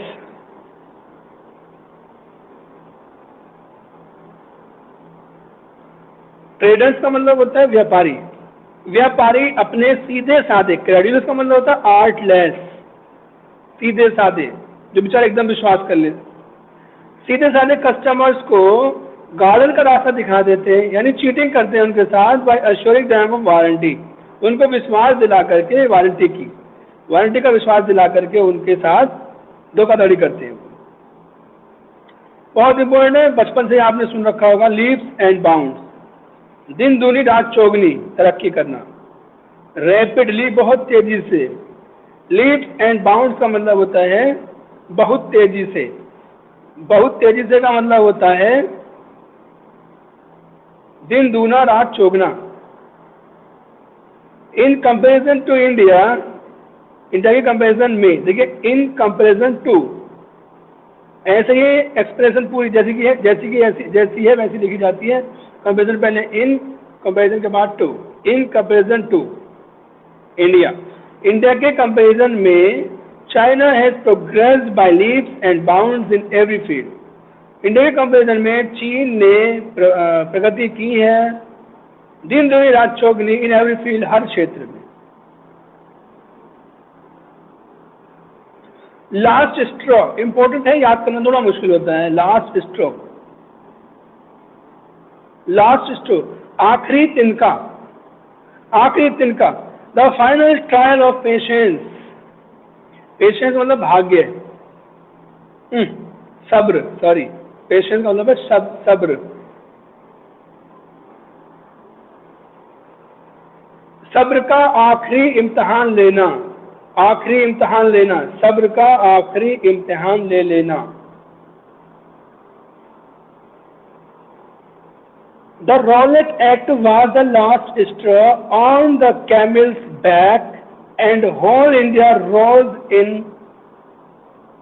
ट्रेडर्स का मतलब होता है व्यापारी। व्यापारी अपने सीधे साधे, क्रेड्यूलस का मतलब होता है आर्टलेस, सीधे साधे, जो बेचारे एकदम विश्वास कर ले, सीधे साधे कस्टमर्स को गार्डन का रास्ता दिखा देते हैं, यानी चीटिंग करते हैं उनके साथ, by assuring them of warranty, उनको विश्वास दिला करके, वारंटी की, वारंटी का विश्वास दिला करके उनके साथ धोखाधड़ी करते हैं। बहुत इंपॉर्टेंट है, बचपन से आपने सुन रखा होगा, लीप्स एंड बाउंड्स, दिन दूनी रात चौगनी, तरक्की करना, रैपिडली, बहुत तेजी से। लीप्स एंड बाउंड्स का मतलब होता है बहुत तेजी से, बहुत तेजी से का मतलब होता है दिन दूना रात चौगना। In comparison to India, India के कंपैरिजन में, देखिए इन कंपैरिजन टू, ऐसे ही एक्सप्रेशन पूरी जैसी की है, जैसी है वैसी लिखी जाती है। कंपैरिजन पहले इन, कंपैरिजन के बाद to, in comparison to India, India के कंपैरिजन में China has progressed by leaps and bounds in every field. India के कंपैरिजन में चीन ने प्रगति की है दिन दुनी रात चौगनी, इन एवरी फील्ड, हर क्षेत्र में। लास्ट स्ट्रॉ इंपॉर्टेंट है, याद करना थोड़ा मुश्किल होता है। लास्ट स्ट्रॉ, लास्ट स्ट्रॉ, आखिरी तिनका, आखिरी तिनका। The final trial of patience, patience मतलब भाग्य, सब्र, सॉरी, पेशेंस का मतलब है सब्र। सब्र का आखिरी इम्तिहान लेना, आखिरी इम्तिहान लेना, सब्र का आखिरी इम्तिहान ले लेना। The Rowlatt Act was the last straw on the camel's back and whole India rose in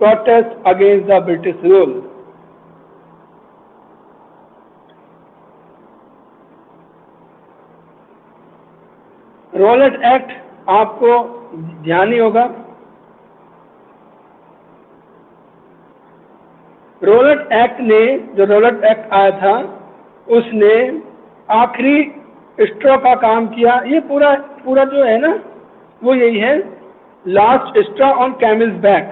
protest against the British rule. Rowlatt Act आपको ध्यान ही होगा। रॉलेट एक्ट ने, जो रॉलेट एक्ट आया था, उसने आखिरी स्ट्रॉ का काम किया। ये पूरा पूरा जो है ना, वो यही है, last straw on camel's back,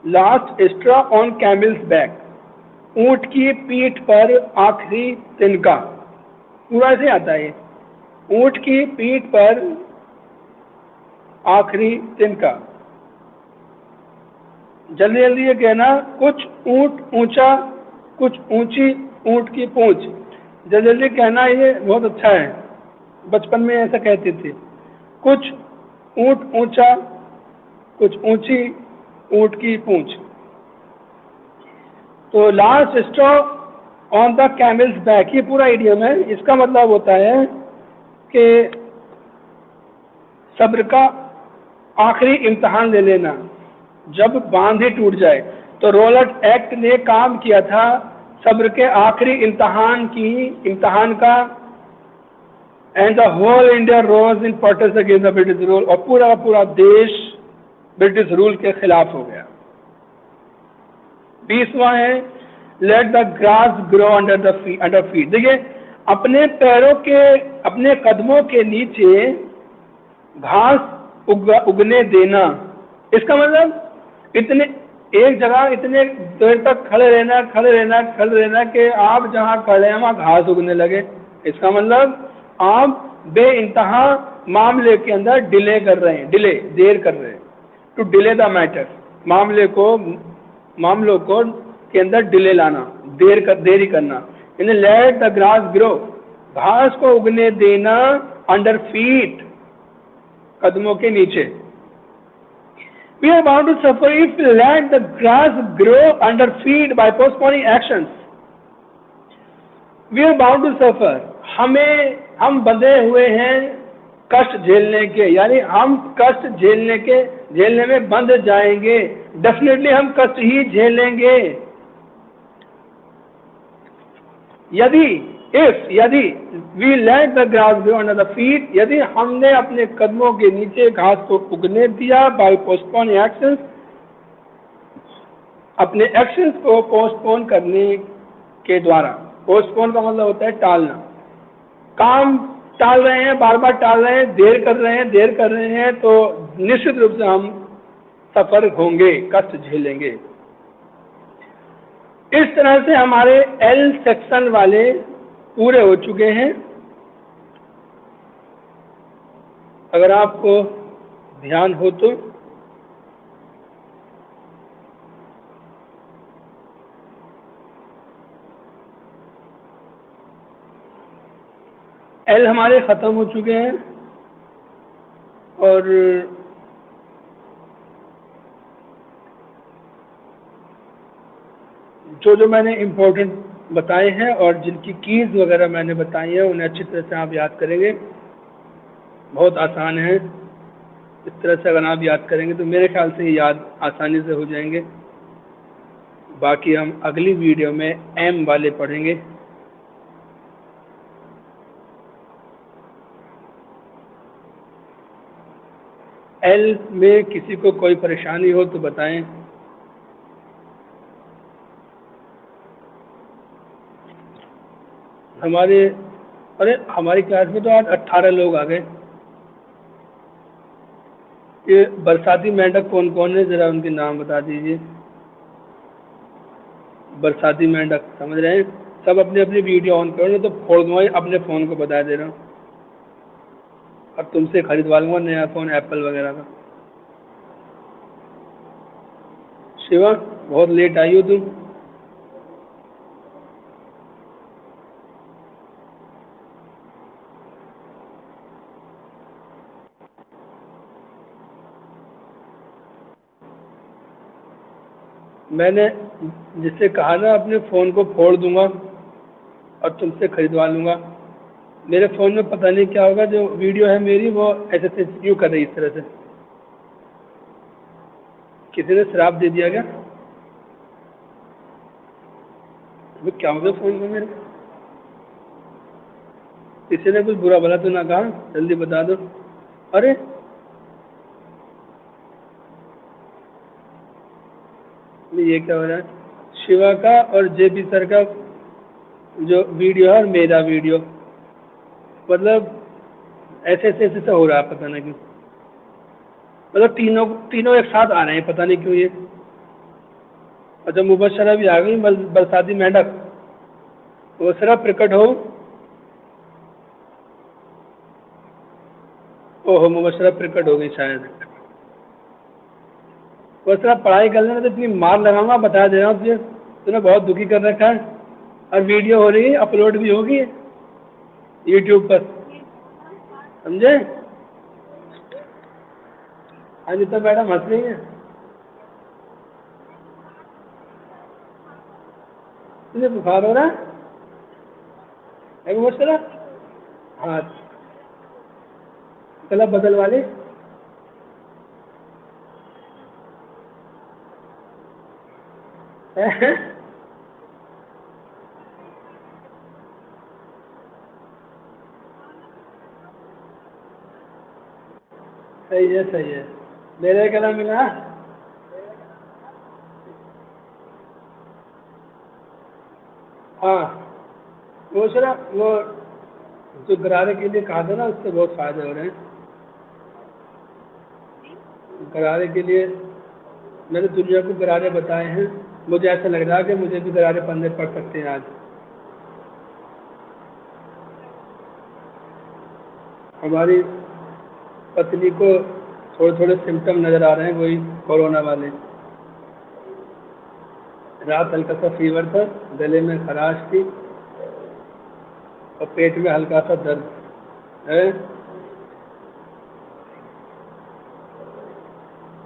last straw on camel's back, ऊंट की पीठ पर आखिरी तिनका, पूरा से आता है। ऊंट की पीठ पर आखिरी तिनका। जल्दी जल्दी ये कहना, कुछ ऊंट ऊंचा, कुछ ऊंची ऊंट की पूंछ। जल्दी जल्दी कहना, ये बहुत अच्छा है, बचपन में ऐसा कहते थे। कुछ ऊंट ऊंचा, कुछ ऊंची ऊंट की पूंछ। तो last straw on the camel's back, ये पूरा इडियम है। इसका मतलब होता है कि सब्र का आखिरी इम्तिहान ले लेना, जब बांध ही टूट जाए। तो रॉलेट एक्ट ने काम किया था सब्र के आखिरी इम्तिहान का। And the whole India rose in protest against the British rule, और पूरा का पूरा देश ब्रिटिश रूल के खिलाफ हो गया। 20वां है, late the grass grow under feet. देखिए, अपने पैरों के, अपने कदमों के नीचे घास उगने देना। इसका मतलब इतने एक जगह इतने देर तक खड़े रहना, खड़े रहना, खड़े रहना कि आप जहाँ खड़े हैं वहाँ घास उगने लगे। इसका मतलब आप बेइंतहा मामले के अंदर डिले कर रहे हैं, डिले, देर कर रहे हैं। टू डिले द मैटर, मामलों को के अंदर डिले लाना, देरी करना। यानी लेट द ग्रास ग्रो, घास को उगने देना, अंडर फीट, कदमों के नीचे। We are bound to suffer if we let the grass grow under feet by postponing actions. We are bound to suffer. हम बंधे हुए हैं कष्ट झेलने के, यानी हम कष्ट झेलने में बंध जाएंगे। डेफिनेटली हम कष्ट ही झेलेंगे। यदि we let the grass grow under the feet, यदि हमने अपने कदमों के नीचे घास को उगने दिया, बाय पोस्टपोन एक्शंस, अपने एक्शंस को पोस्टपोन करने के द्वारा। पोस्टपोन का मतलब होता है टालना। काम टाल रहे हैं, बार बार टाल रहे हैं, देर कर रहे हैं, तो निश्चित रूप से हम सफर होंगे, कष्ट झेलेंगे। इस तरह से हमारे एल सेक्शन वाले पूरे हो चुके हैं। अगर आपको ध्यान हो तो एल हमारे खत्म हो चुके हैं, और जो मैंने इम्पोर्टेंट बताए हैं और जिनकी कीज वगैरह मैंने बताई है, उन्हें अच्छी तरह से आप याद करेंगे। बहुत आसान है, इस तरह से अगर आप याद करेंगे तो मेरे ख्याल से याद आसानी से हो जाएंगे। बाकी हम अगली वीडियो में एम वाले पढ़ेंगे। एल में किसी को कोई परेशानी हो तो बताएं। हमारे अरे हमारी क्लास में तो आज 18 लोग आ गए। ये बरसाती मेंढक कौन कौन है, जरा उनके नाम बता दीजिए। बरसाती मेंढक समझ रहे हैं? सब अपनी अपनी वीडियो ऑन करो, नहीं तो फोड़ दूंगा अपने फ़ोन को, बता दे रहा हूँ। अब तुमसे खरीदवा लूंगा नया फ़ोन एप्पल वगैरह का। शिवा बहुत लेट आई हो तुम। मैंने जिससे कहा ना अपने फ़ोन को फोड़ दूंगा और तुमसे खरीदवा लूंगा। मेरे फ़ोन में पता नहीं क्या होगा, जो वीडियो है मेरी वो ऐसे ऐसे क्यों कर रही इस तरह से। किसी ने श्राप दे दिया क्या? वो क्या हो गया फ़ोन में मेरे? किसी ने कुछ बुरा भला तो ना कहा? जल्दी बता दो। अरे ये क्या हो रहा है? शिवा का और जेपी सर का जो वीडियो है और मेरा वीडियो, मतलब ऐसे ऐसे ऐसे से हो रहा है, पता नहीं क्यों। मतलब तीनों तीनों एक साथ आ रहे हैं, पता नहीं क्यों ये। अच्छा मुबशरा भी आ गई, बरसाती मेंढक। वो सिर्फ प्रकट हो। ओहो मुबशरा प्रकट हो गई शायद। वो सिर्फ पढ़ाई करने में तो इतनी मार लगाऊंगा, बता दे रहा हूँ तुझे। तूने बहुत दुखी कर रखा है। और वीडियो हो रही है, अपलोड भी होगी यूट्यूब पर, समझे? अनिता मैडम हंस रही है। तुझे बुखार हो रहा है मुबशरा? हाँ चला बदल वाले। सही है सही है। मेरे गला मिला। हाँ वो सर वो जो गरारे के लिए कहा था ना, उससे बहुत फायदे हो रहे हैं। गरारे के लिए मैंने दुनिया को गरारे बताए हैं। मुझे ऐसा लग रहा है कि मुझे भी गरारे पढ़ने पड़ सकते हैं आज। हमारी पत्नी को थोड़े थोड़े सिम्टम नज़र आ रहे हैं, वही कोरोना वाले। रात हल्का सा फीवर था, गले में खराश थी और पेट में हल्का सा दर्द है।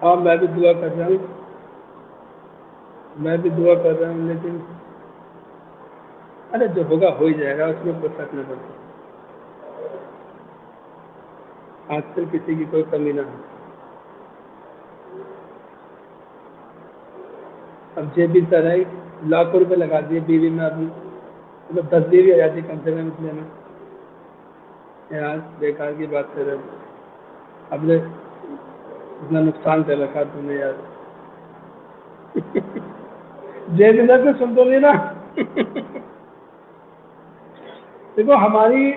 हाँ मैं भी दुआ कर रहा हूँ। मैं भी दुआ कर रहा हूँ, लेकिन अरे जो होगा हो ही जाएगा, उसमें कोई शक नहीं पड़ता। आजकल किसी की कोई कमी ना हो। अब जेबी सर है, लाखों रुपए लगा दिए बीवी में अपनी, मतलब 10 बीवी आ जाती कम से कम इसलिए में। यार बेकार की बात कर रहे हो। अपने इतना नुकसान कर रखा तुमने यार। जेबी सर को सुन तो नहीं ना? देखो हमारी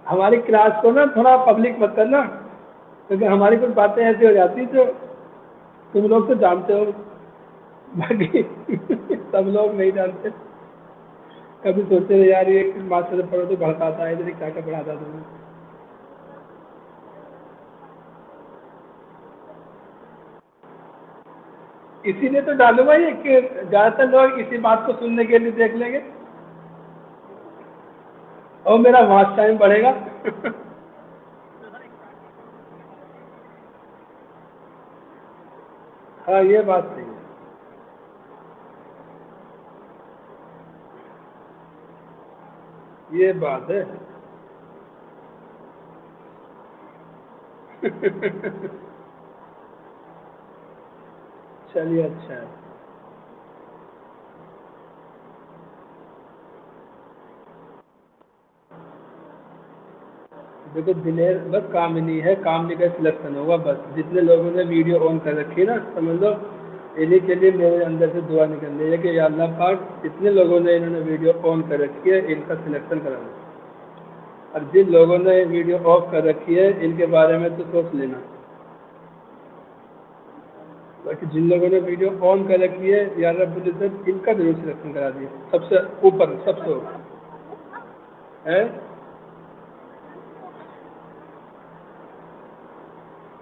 हमारी क्लास को ना थोड़ा पब्लिक मत करना, क्योंकि हमारी कुछ बातें ऐसी हो जाती जो तुम लोग तो जानते हो, बाकी सब लोग नहीं जानते। कभी सोचते थे यार ये मास्टर पढ़ो तो भड़काता है, इधर क्या क्या पढ़ाता तुम्हें। इसीलिए तो डालू भाई कि ज्यादातर लोग इसी बात को सुनने के लिए देख लेंगे और मेरा वॉच टाइम बढ़ेगा। हाँ ये बात सही है। ये बात है। चलिए अच्छा है। देखो दिलेर बस काम ही नहीं है, काम नहीं का सिलेक्शन होगा बस। जितने लोगों ने वीडियो ऑन कर रखी है ना, समझ लो इन्हीं के लिए मेरे अंदर से दुआ निकल रही है कि या अल्लाह पाक जितने लोगों ने इन्होंने वीडियो ऑन कर रखी है इनका सिलेक्शन करा दो, और जिन लोगों ने वीडियो ऑफ कर रखी है इनके बारे में तो सोच लेना। बाकी जिन लोगों ने वीडियो ऑन कर रखी है या रब्बुल इज्जत इनका जरूर सिलेक्शन करा दिए, सबसे ऊपर सबसे ऊपर है।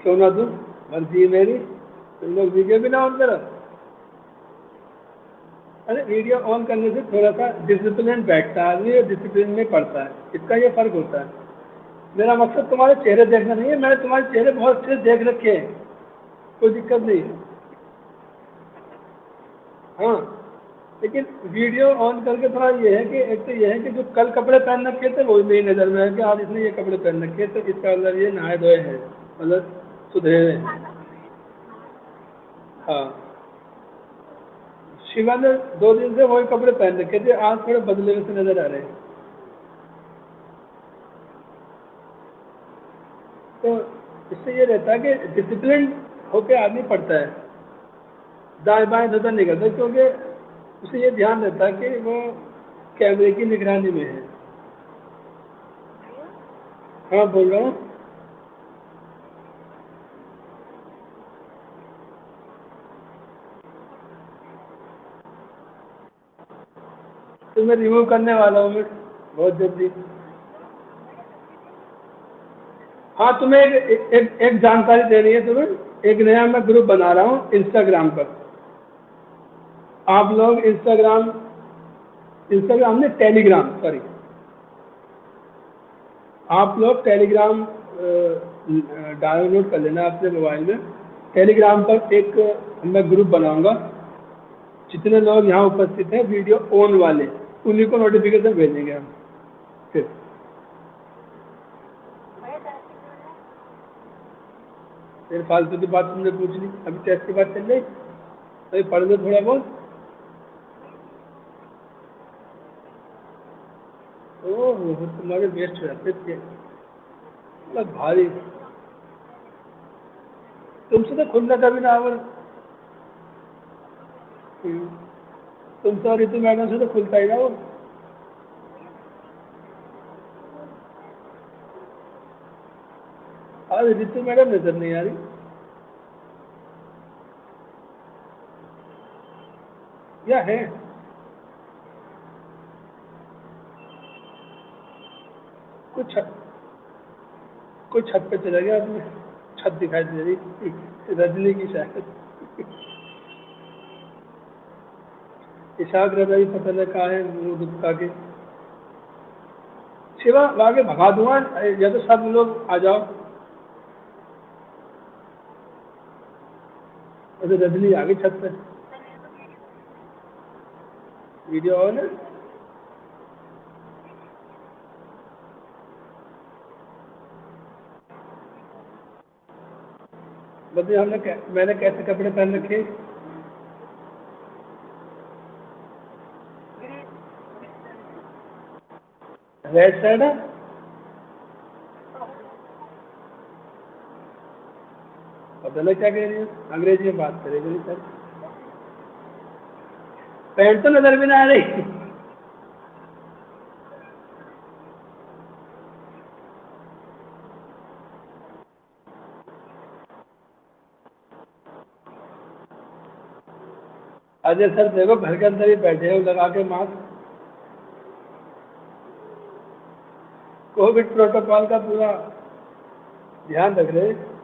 क्यों ना दूं, मर्जी है मेरी, तुम लोग वीडियो भी ना ऑन करो। अरे वीडियो ऑन करने से थोड़ा सा डिसिप्लिन बैठता है आदमी और डिसिप्लिन में पड़ता है, इसका ये फर्क होता है। मेरा मकसद तुम्हारे चेहरे देखना नहीं है, मैंने तुम्हारे चेहरे बहुत अच्छे देख रखे हैं, कोई दिक्कत नहीं है। हाँ, लेकिन वीडियो ऑन करके थोड़ा ये है कि एक तो ये है कि जो कल कपड़े पहन रखे थे वो मेरी नज़र में है कि आज इसने ये कपड़े पहन रखे, तो इसका मतलब ये नहाए धोए हैं, मतलब सुधरे हैं। हाँ, शिवा ने 2 दिन से वही कपड़े पहन रखे थे, आज थोड़े बदले हुए से नजर आ रहे हैं। तो इससे ये रहता है कि डिसिप्लिन होके आदमी पड़ता है, दाएं बाएं इधर नहीं करता, क्योंकि उसे ये ध्यान रहता है कि वो कैमरे की निगरानी में है। हाँ बोल रहा हूँ। तो मैं रिमूव करने वाला हूँ मैं बहुत जल्दी। हाँ, तुम्हें एक जानकारी देनी है तुम्हें। एक नया मैं ग्रुप बना रहा हूँ इंस्टाग्राम पर। आप लोग इंस्टाग्राम इंस्टाग्राम ने टेलीग्राम, सॉरी, आप लोग टेलीग्राम डाउनलोड कर लेना अपने मोबाइल में। टेलीग्राम पर एक मैं ग्रुप बनाऊंगा, जितने लोग यहाँ उपस्थित हैं वीडियो ऑन वाले उन्हीं को नोटिफिकेशन भेजेंगे हम। फिर फालतू की बात तुमने पूछ ली, अभी टेस्ट की बात चल रही, अभी पढ़ लो थोड़ा बहुत। ओह, तुम्हारे वेस्ट हो जाते थे, मतलब भारी। तुमसे तो खुलना कभी ना आवर। तुमसे और ऋतु मैडम से तो खुलता ही ना वो। आज ऋतु मैडम नजर नहीं आ रही, या है? कुछ कुछ छत पे चला गया आपने, छत दिखाई दे रही रजनी की शायद। इशाक रजा भी पता नहीं कहाँ है, मुंह दुबका के। शिवा आगे भगा दूंगा या तो सब लोग आ जाओ। अरे रजनी आ गई छत पे, वीडियो ऑन है। बताइए मैंने कैसे कपड़े पहन रखे? रेड शर्ट है। पता नहीं क्या कह रही है, अंग्रेजी में बात करेगी सर। पैंट तो नजर भी ना आ रही। अजय सर देखो घर के अंदर ही बैठे हो लगा के मास्क, कोविड प्रोटोकॉल का पूरा ध्यान रख रहे हैं।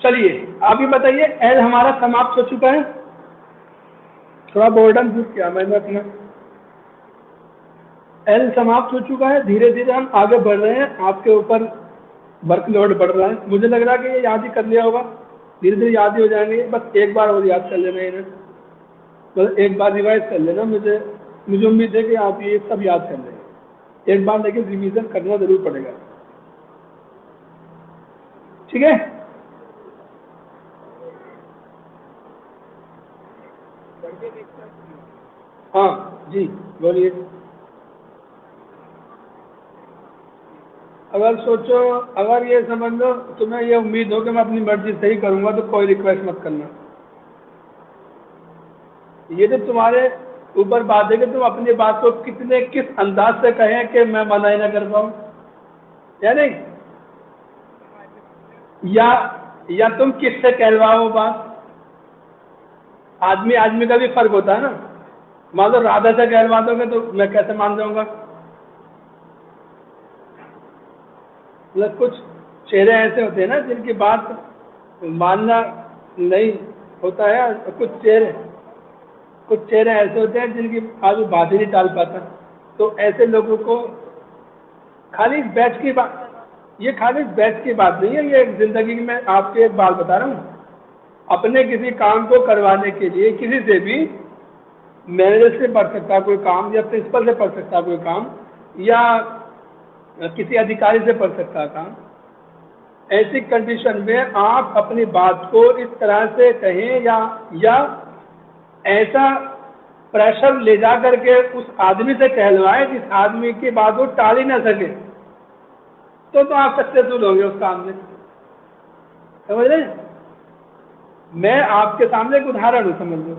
चलिए आप ही बताइए, एल हमारा समाप्त हो चुका है। थोड़ा बोर्डम दूर किया मैंने अपना। एल समाप्त हो चुका है, धीरे धीरे हम आगे बढ़ रहे हैं, आपके ऊपर वर्कलोड बढ़ रहा है। मुझे लग रहा है कि ये याद ही कर लिया होगा, धीरे धीरे याद ही हो जाएंगे। बस एक बार और याद कर लेना इन्हें, बस एक बार रिवाइज कर लेना। मुझे उम्मीद है कि आप ये सब याद कर लेंगे एक बार, लेकिन रिवीजन करना जरूर पड़ेगा। ठीक है। हाँ जी, बोलिए। अब अगर सोचो, अगर ये समझ लो तुम्हें ये उम्मीद हो कि मैं अपनी मर्जी से ही करूँगा तो कोई रिक्वेस्ट मत करना। ये तो तुम्हारे ऊपर बात है कि तुम अपनी बात को कितने किस अंदाज से कहें कि मैं मना ही ना कर पाऊँ, या नहीं? या या तुम किससे कहलवाओ बात। आदमी आदमी का भी फर्क होता है ना। मान लो राधा से कहलवा दोगे तो मैं कैसे मान जाऊंगा? मतलब कुछ चेहरे ऐसे होते हैं ना जिनकी बात मानना नहीं होता है, और कुछ चेहरे ऐसे होते हैं जिनकी आदमी बात ही नहीं टाल पाता। तो ऐसे लोगों को खाली बैच की बात, ये खाली बैच की बात नहीं है, ये एक जिंदगी में आपको एक बात बता रहा हूँ। अपने किसी काम को करवाने के लिए किसी से भी, मैनेजर से पढ़ सकता है कोई काम, या प्रिंसिपल से पढ़ सकता है कोई काम, या किसी अधिकारी से पढ़ सकता है काम। ऐसी कंडीशन में आप अपनी बात को इस तरह से कहें, या ऐसा प्रेशर ले जा करके उस आदमी से कहलवाएं जिस आदमी की बात वो टाल ही ना सके, तो आप सक्सेसफुल होंगे उस काम में। समझ रहे हैं? मैं आपके सामने एक उदाहरण हूं, समझ लो।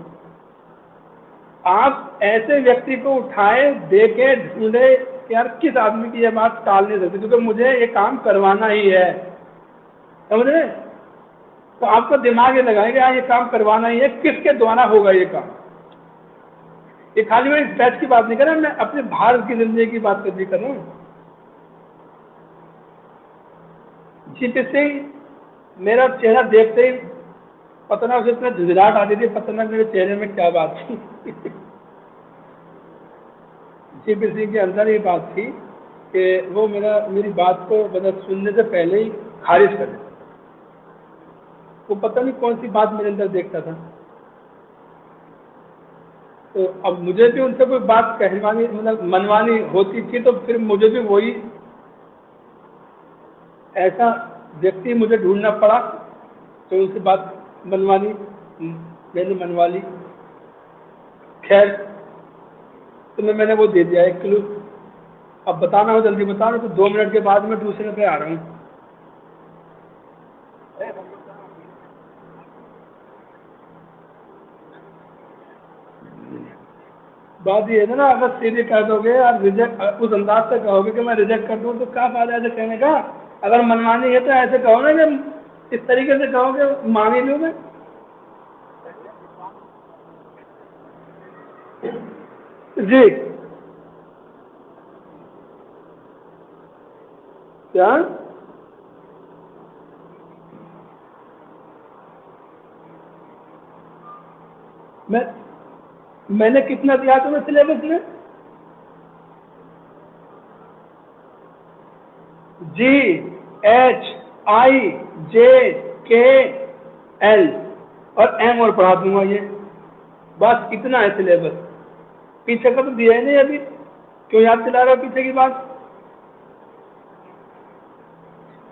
आप ऐसे व्यक्ति को उठाए, देखे, ढूंढे कि यार किस आदमी की ये बात टाल नहीं सकती, क्योंकि मुझे ये काम करवाना ही है। समझ रहे? तो आपको दिमाग ये लगाएंगे यार ये काम करवाना ही है, किसके द्वारा होगा ये काम। ये खाली मैं इस बैच की बात नहीं कर रहा, मैं अपने भारत की जिंदगी की बात कर रहा हूँ। जीपी सिंह मेरा चेहरा देखते ही पता ना, उसे इतना झुंझलाहट आती थी, पता ना मेरे चेहरे में क्या बात थी। जीपी सिंह के अंदर ये बात थी कि वो मेरी बात को मतलब सुनने से पहले ही खारिज कर देता। वो पता नहीं कौन सी बात मेरे अंदर देखता था। तो अब मुझे भी उनसे कोई बात कहलवानी मतलब मनवानी होती थी, तो फिर मुझे भी वही ऐसा व्यक्ति मुझे ढूंढना पड़ा, तो उनसे बात मनवानी, मैंने मनवा ली। खैर, तुम्हें मैंने वो दे दिया 1 किलो। अब बताना हो जल्दी बताना, तो 2 मिनट के बाद मैं दूसरे पे आ रहा हूँ। बात ये है ना, अगर सीधे कह दोगे और रिजेक्ट उस अंदाज से कहोगे कि मैं रिजेक्ट कर दूँ, तो क्या फायदा ऐसे कहने का। अगर मनवानी है तो ऐसे कहो ना कि इस तरीके से कहोगे मान ही लूँगा। जी क्या? मैं मैंने कितना दिया तुम्हें सिलेबस में? GHIJKL और M और पढ़ा दूंगा ये। बस इतना है सिलेबस। पीछे का तो दिया ही नहीं अभी। क्यों याद दिला रहे हो पीछे की बात?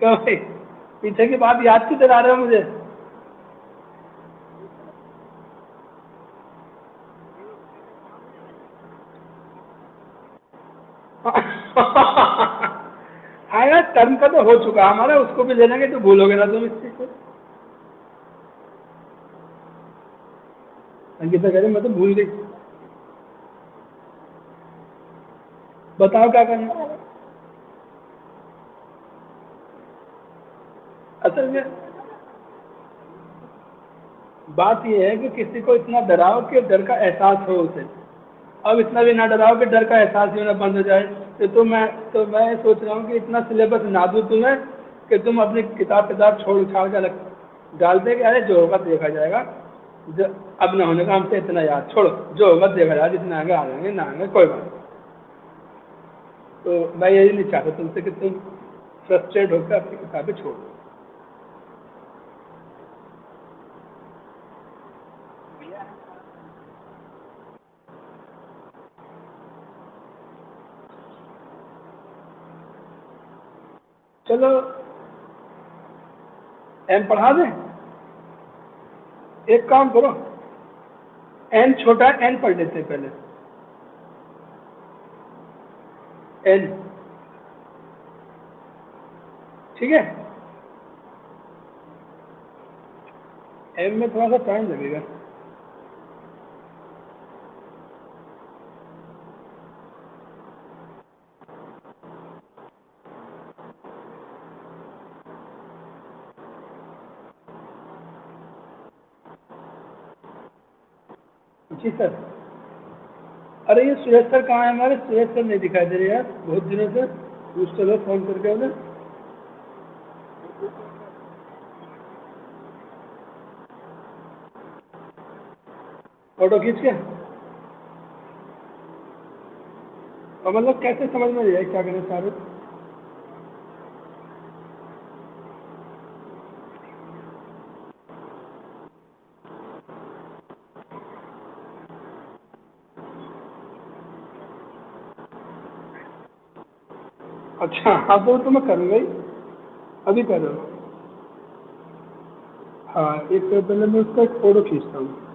क्यों भाई? पीछे की बात याद क्यों दिला रहे हो मुझे? हाँ यार, टर्म का तो हो चुका हमारा, उसको भी ले लेंगे तो भूलोगे ना तुम इस चीज को। अंकिता कह रही मैं तो भूल गई। बताओ क्या करना है? असल में बात यह है कि किसी को इतना डराओ कि डर का एहसास हो उसे। अब इतना भी ना डराओ कि डर का एहसास ही होना बंद हो जाए। तो मैं सोच रहा हूँ कि इतना सिलेबस ना दूँ तुम्हें कि तुम अपनी किताब छोड़ उछाड़ के अलग डाल दे कि अरे जो होगा देखा जाएगा, जो अब ना होने का हमसे इतना याद, छोड़ो जो होगा देखा जाएगा, जितना आगे आ जाएंगे ना आएंगे कोई बात नहीं। तो मैं यही नहीं चाहता तुमसे कि तुम फ्रस्ट्रेट होकर अपनी किताबें छोड़ दो। चलो एम पढ़ा दें। एक काम करो, एन छोटा एन पढ़ लेते हैं पहले। एन ठीक है, एम में थोड़ा सा टाइम लगेगा। जी सर। अरे ये सुरेश सर कहाँ है हमारे? सुरेश सर नहीं दिखाई दे रहे यार बहुत दिनों से। पूछ चलो फोन करके उन्हें। फोटो खींच के और मतलब कैसे समझ में नहीं आया क्या करें शाहरुख? अच्छा हाँ तो मैं करूँगा ही, अभी कर रहा हूँ। हाँ एक तो पहले मैं उसका एक फोटो खींचता हूँ।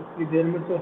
इतनी देर में तो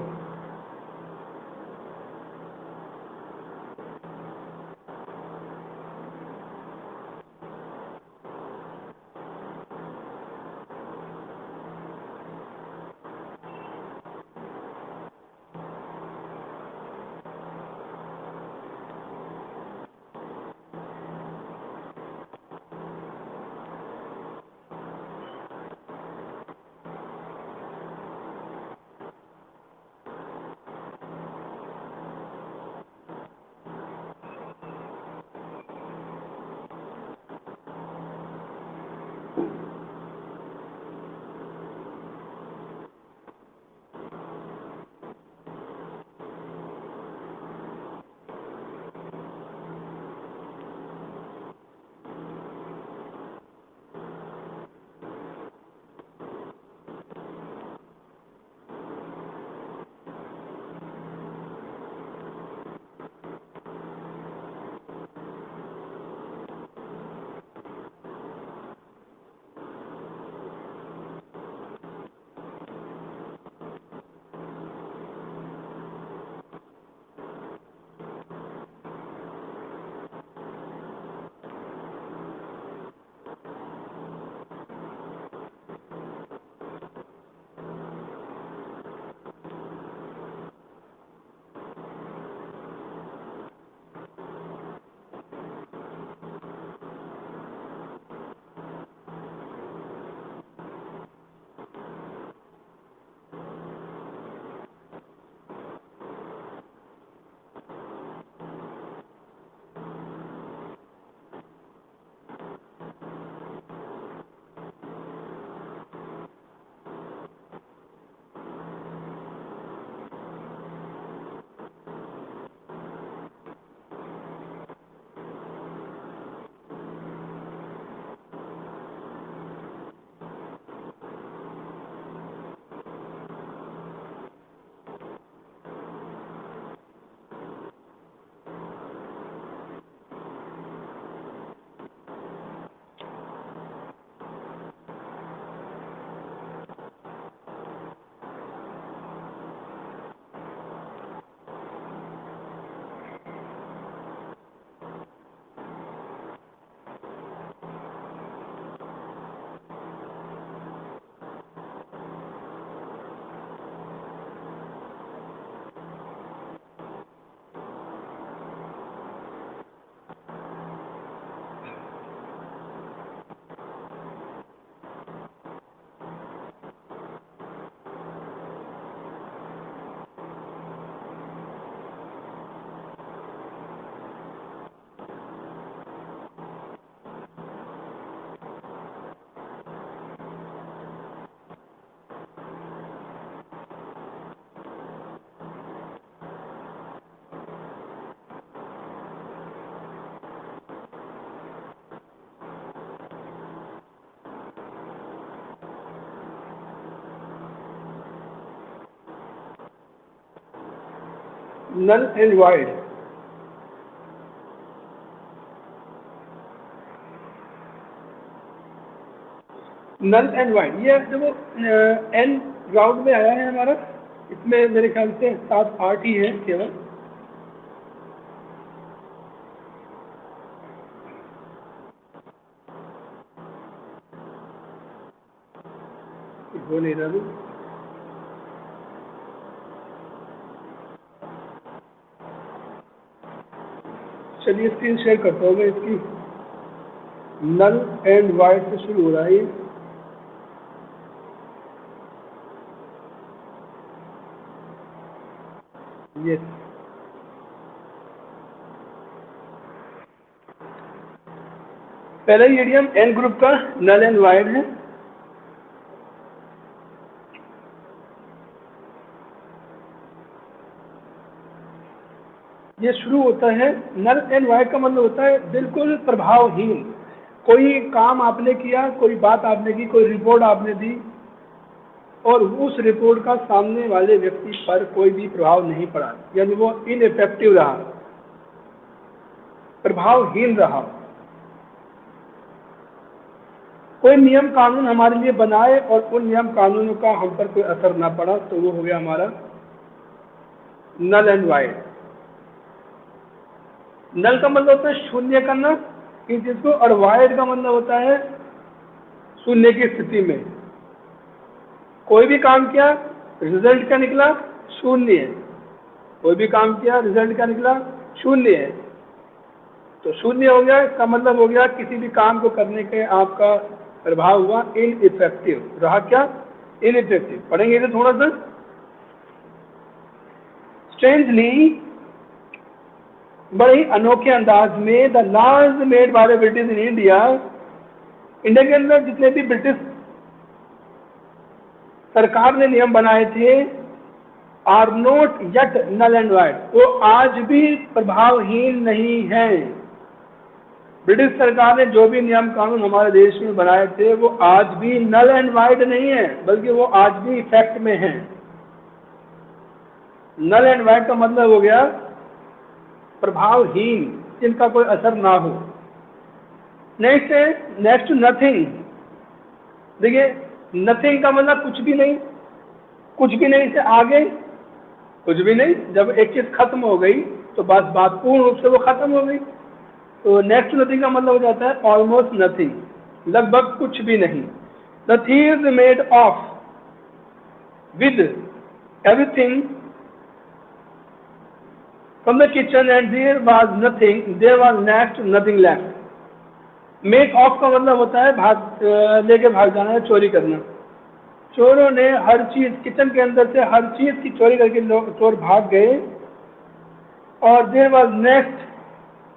null and void. Null and void ये देखो एन राउंड में आया है हमारा, इसमें मेरे ख्याल से 7-8 ही है केवल। हो नहीं रहा। चलिए स्क्रीन शेयर करता हूँ मैं इसकी। नल एंड वाइड से शुरू हो रहा है ये। यस, पहला ही इडियम एन ग्रुप का नल एंड वाइड है। ये शुरू होता है, नल एंड वाइड का मतलब होता है बिल्कुल प्रभावहीन। कोई काम आपने किया, कोई बात आपने की, कोई रिपोर्ट आपने दी और उस रिपोर्ट का सामने वाले व्यक्ति पर कोई भी प्रभाव नहीं पड़ा, यानी वो इनइफेक्टिव रहा, प्रभावहीन रहा। कोई नियम कानून हमारे लिए बनाए और उन नियम कानूनों का हम पर कोई असर ना पड़ा, तो वो हो गया हमारा नल एंड वाइड। नल का मतलब होता है शून्य करना किसी चीज को, और वाइड का मतलब होता है शून्य की स्थिति में कोई भी काम किया, रिजल्ट क्या निकला, शून्य है। कोई भी काम किया, रिजल्ट क्या निकला, शून्य है। तो शून्य हो गया, इसका मतलब हो गया किसी भी काम को करने के आपका प्रभाव हुआ इनइफेक्टिव रहा। क्या इनइफेक्टिव? पढ़ेंगे इसे थोड़ा सा। स्ट्रेंजली, बड़े ही अनोखे अंदाज में, the laws made by the British in India, India के अंदर जितने भी ब्रिटिश सरकार ने नियम बनाए थे, are not yet null and void, वो आज भी प्रभावहीन नहीं है। ब्रिटिश सरकार ने जो भी नियम कानून हमारे देश में बनाए थे वो आज भी नल एंड वाइड नहीं है, बल्कि वो आज भी इफेक्ट में है। नल एंड वाइड का मतलब हो गया प्रभावहीन, जिनका कोई असर ना हो। नेक्स्ट है नेक्स्ट नथिंग। देखिए नथिंग का मतलब कुछ भी नहीं, कुछ भी नहीं से आगे कुछ भी नहीं। जब एक चीज खत्म हो गई तो बस बात पूर्ण रूप से वो खत्म हो गई। तो नेक्स्ट नथिंग का मतलब हो जाता है ऑलमोस्ट नथिंग, लगभग कुछ भी नहीं। The thieves made off with everything from the kitchen and there was nothing, there was next nothing left. Make off का मतलब होता है भाग, लेके भाग जाना है, चोरी करना। चोरों ने हर चीज, किचन के अंदर से हर चीज की चोरी करके चोर भाग गए, और there was next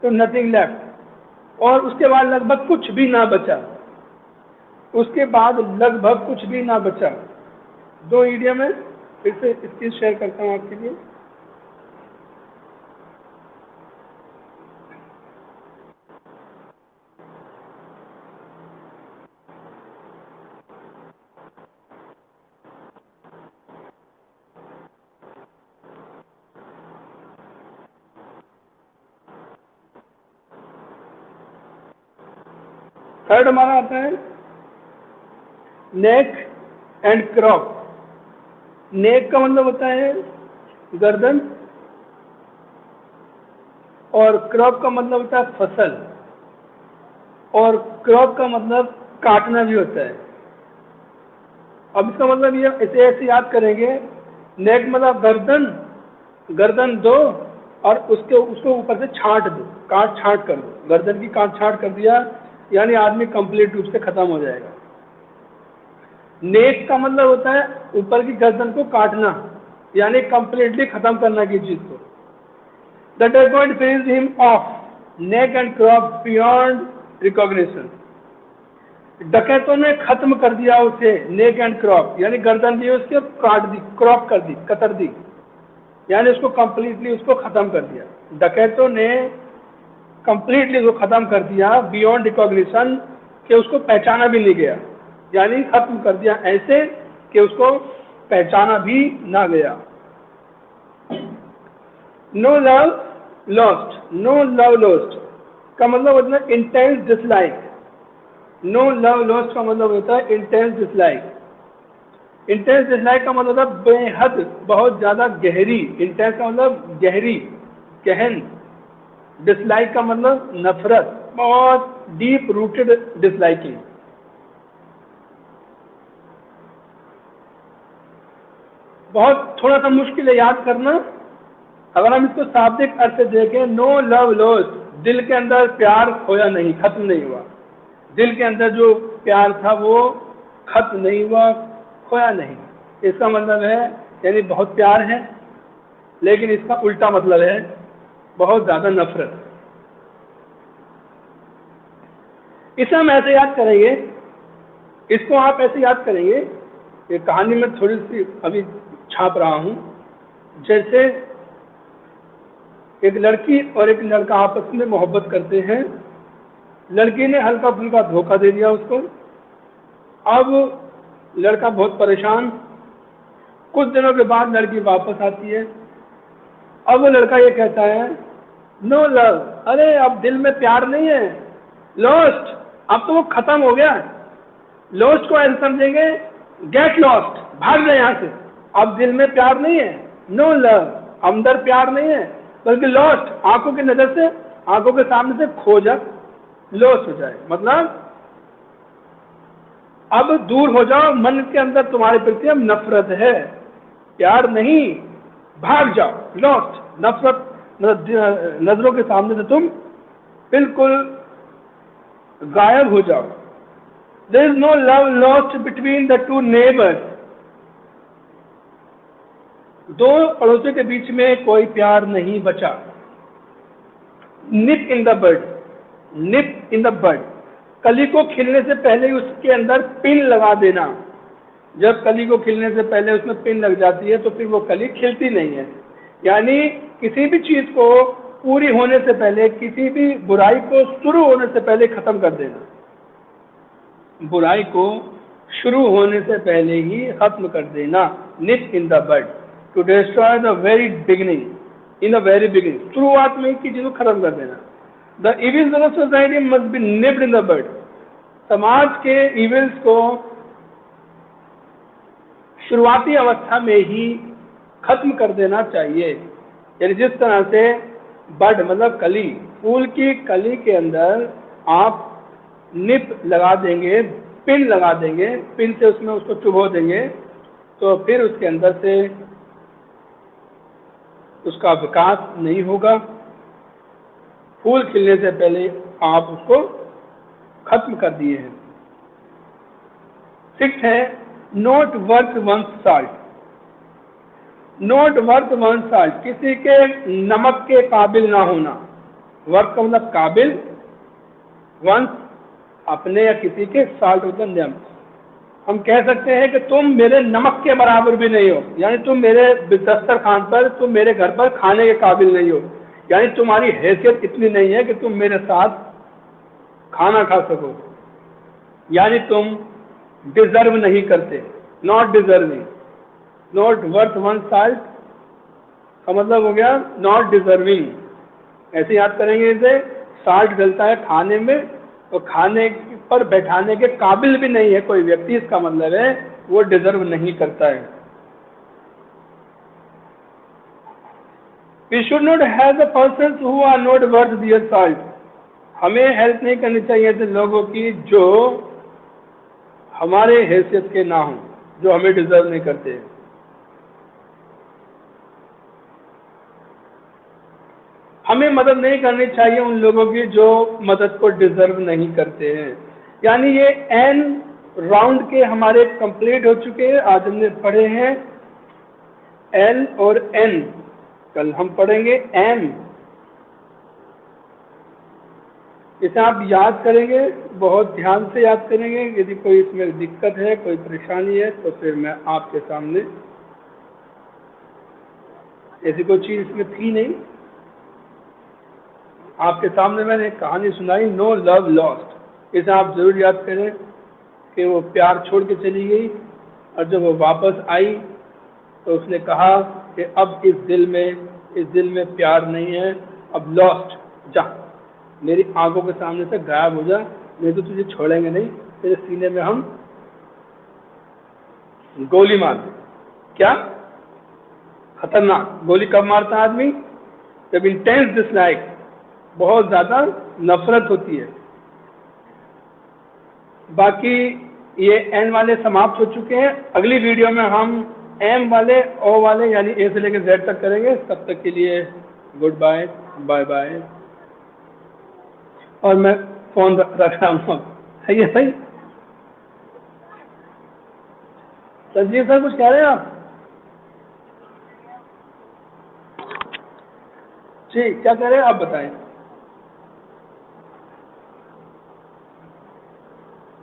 to nothing left, और उसके बाद लगभग कुछ भी ना बचा। उसके बाद लगभग कुछ भी ना बचा। दो इडियम है, फिर से इसकी शेयर करता हूँ आपके लिए। थर्ड हमारा आता है नेक एंड क्रॉप। नेक का मतलब होता है गर्दन, और क्रॉप का मतलब होता है फसल, और क्रॉप का मतलब काटना भी होता है। अब इसका मतलब ये इसे ऐसे याद करेंगे, नेक मतलब गर्दन, गर्दन दो और उसके उसको ऊपर से छांट दो, काट छांट कर दो। गर्दन की काट छांट कर दिया यानी आदमी कंप्लीट रूप से खत्म हो जाएगा। नेक का मतलब होता है ऊपर की गर्दन को काटना, यानी कंप्लीटली खत्म करना की चीज को। The dacoit finished him off neck and crop beyond recognition. डकैतों ने खत्म कर दिया उसे नेक एंड क्रॉप, यानी गर्दन भी उसके काट दी, क्रॉप कर दी, कतर दी, यानी उसको कंप्लीटली उसको खत्म कर दिया। डकैतों ने कंप्लीटली उसको खत्म कर दिया बियॉन्ड रिकॉग्निशन, कि उसको पहचाना भी नहीं गया, यानी खत्म कर दिया ऐसे कि उसको पहचाना भी ना गया। No love lost, no love lost का मतलब होता है intense dislike. No love lost का मतलब होता है इंटेंस डिसलाइक। इंटेंस डिसलाइक का मतलब होता है बेहद, बहुत ज्यादा गहरी। इंटेंस का मतलब गहरी, गहन। डिसलाइक का मतलब नफरत, बहुत डीप रूटेड डिसलाइकिंग। बहुत थोड़ा सा मुश्किल है याद करना। अगर हम इसको शाब्दिक अर्थ से देखें, नो लव लॉस्ट, दिल के अंदर प्यार खोया नहीं, खत्म नहीं हुआ। दिल के अंदर जो प्यार था वो खत्म नहीं हुआ, खोया नहीं। इसका मतलब है यानी बहुत प्यार है, लेकिन इसका उल्टा मतलब है बहुत ज्यादा नफरत। इसे हम ऐसे याद करेंगे, इसको आप ऐसे याद करेंगे, ये कहानी में थोड़ी सी अभी छाप रहा हूं। जैसे एक लड़की और एक लड़का आपस में मोहब्बत करते हैं। लड़की ने हल्का फुल्का धोखा दे दिया उसको। अब लड़का बहुत परेशान। कुछ दिनों के बाद लड़की वापस आती है। अब वो लड़का ये कहता है, नो लव, अरे अब दिल में प्यार नहीं है, लॉस्ट, अब तो वो खत्म हो गया। लॉस्ट को ऐसे समझेंगे, गेट लॉस्ट, भाग जाए यहाँ से। अब दिल में प्यार नहीं है, नो लव, अंदर प्यार नहीं है, बल्कि लॉस्ट, आंखों की नजर से, आंखों के सामने से खो जा, लॉस्ट हो जाए। मतलब अब दूर हो जाओ, मन के अंदर तुम्हारे प्रति अब नफरत है, प्यार नहीं, भाग जाओ, लॉस्ट, नफरत, नजरों के सामने से तुम बिल्कुल गायब हो जाओ। There is no love lost between the two neighbours, दो पड़ोसियों के बीच में कोई प्यार नहीं बचा। Nip in the bird, nip in the bird, कली को खिलने से पहले ही उसके अंदर पिन लगा देना। जब कली को खिलने से पहले उसमें पिन लग जाती है तो फिर वो कली खिलती नहीं है। यानी किसी भी चीज को पूरी होने से पहले, किसी भी बुराई को शुरू होने से पहले खत्म कर देना। बुराई को शुरू होने से पहले ही खत्म कर देना। Nip in the bird, to destroy the very beginning, in the very beginning, शुरुआत में ही चीजों को खत्म कर देना। The evils of society must be nipped in the bird, समाज के इविल्स को शुरुआती अवस्था में ही खत्म कर देना चाहिए। यानी जिस तरह से बड मतलब कली, फूल की कली के अंदर आप निप लगा देंगे, पिन लगा देंगे, पिन से उसमें उसको चुभो देंगे, तो फिर उसके अंदर से उसका विकास नहीं होगा। फूल खिलने से पहले आप उसको खत्म कर दिए हैं। सिक्स है, not worth one salt, not worth one salt, किसी के नमक के काबिल ना होना। वर्थ का मतलब काबिल, वंस अपने या किसी के, साल्ट होता है नमक। हम कह सकते हैं कि तुम मेरे नमक के बराबर भी नहीं हो, यानी तुम मेरे दस्तरखान पर, तुम मेरे घर पर खाने के काबिल नहीं हो। यानी तुम्हारी हैसियत इतनी नहीं है कि तुम मेरे साथ खाना खा सको। यानी तुम डिजर्व नहीं करते, not deserving. Not worth one salt का मतलब हो गया नॉट डिजर्विंग। ऐसे याद करेंगे इसे, साल्ट डलता है खाने में, तो खाने पर बैठाने के काबिल भी नहीं है कोई व्यक्ति, इसका मतलब है वो डिजर्व नहीं करता है। We should not have the persons who are not worth their salt, हमें हेल्प नहीं करनी चाहिए ऐसे लोगों की जो हमारे हैसियत के ना हो, जो हमें डिजर्व नहीं करते। हमें मदद नहीं करनी चाहिए उन लोगों की जो मदद को डिजर्व नहीं करते हैं। यानी ये एन राउंड के हमारे कंप्लीट हो चुके हैं। आज हमने पढ़े हैं एल और एन, कल हम पढ़ेंगे एम। इसे आप याद करेंगे, बहुत ध्यान से याद करेंगे। यदि कोई इसमें दिक्कत है, कोई परेशानी है, तो फिर मैं आपके सामने, ऐसी कोई चीज इसमें थी नहीं, आपके सामने मैंने एक कहानी सुनाई, नो लव लॉस्ट। इसे आप जरूर याद करें कि वो प्यार छोड़ के चली गई, और जब वो वापस आई तो उसने कहा कि अब इस दिल में इस दिल में प्यार नहीं है, अब लॉस्ट, जा मेरी आंखों के सामने से गायब हो जा, नहीं तो तुझे छोड़ेंगे नहीं, तेरे सीने में हम गोली मार दें। क्या खतरनाक! गोली कब मारता है आदमी? जब इंटेंस डिसलाइक, बहुत ज़्यादा नफरत होती है। बाकी ये एन वाले समाप्त हो चुके हैं। अगली वीडियो में हम एम वाले, ओ वाले यानी ए से लेकर जेड तक करेंगे। तब तक के लिए गुड बाय, बाय बाय। और मैं फ़ोन रख रहा हूँ। है ये सही? संजीव सर कुछ कह रहे हैं आप? जी, क्या कह रहे हैं आप बताएं।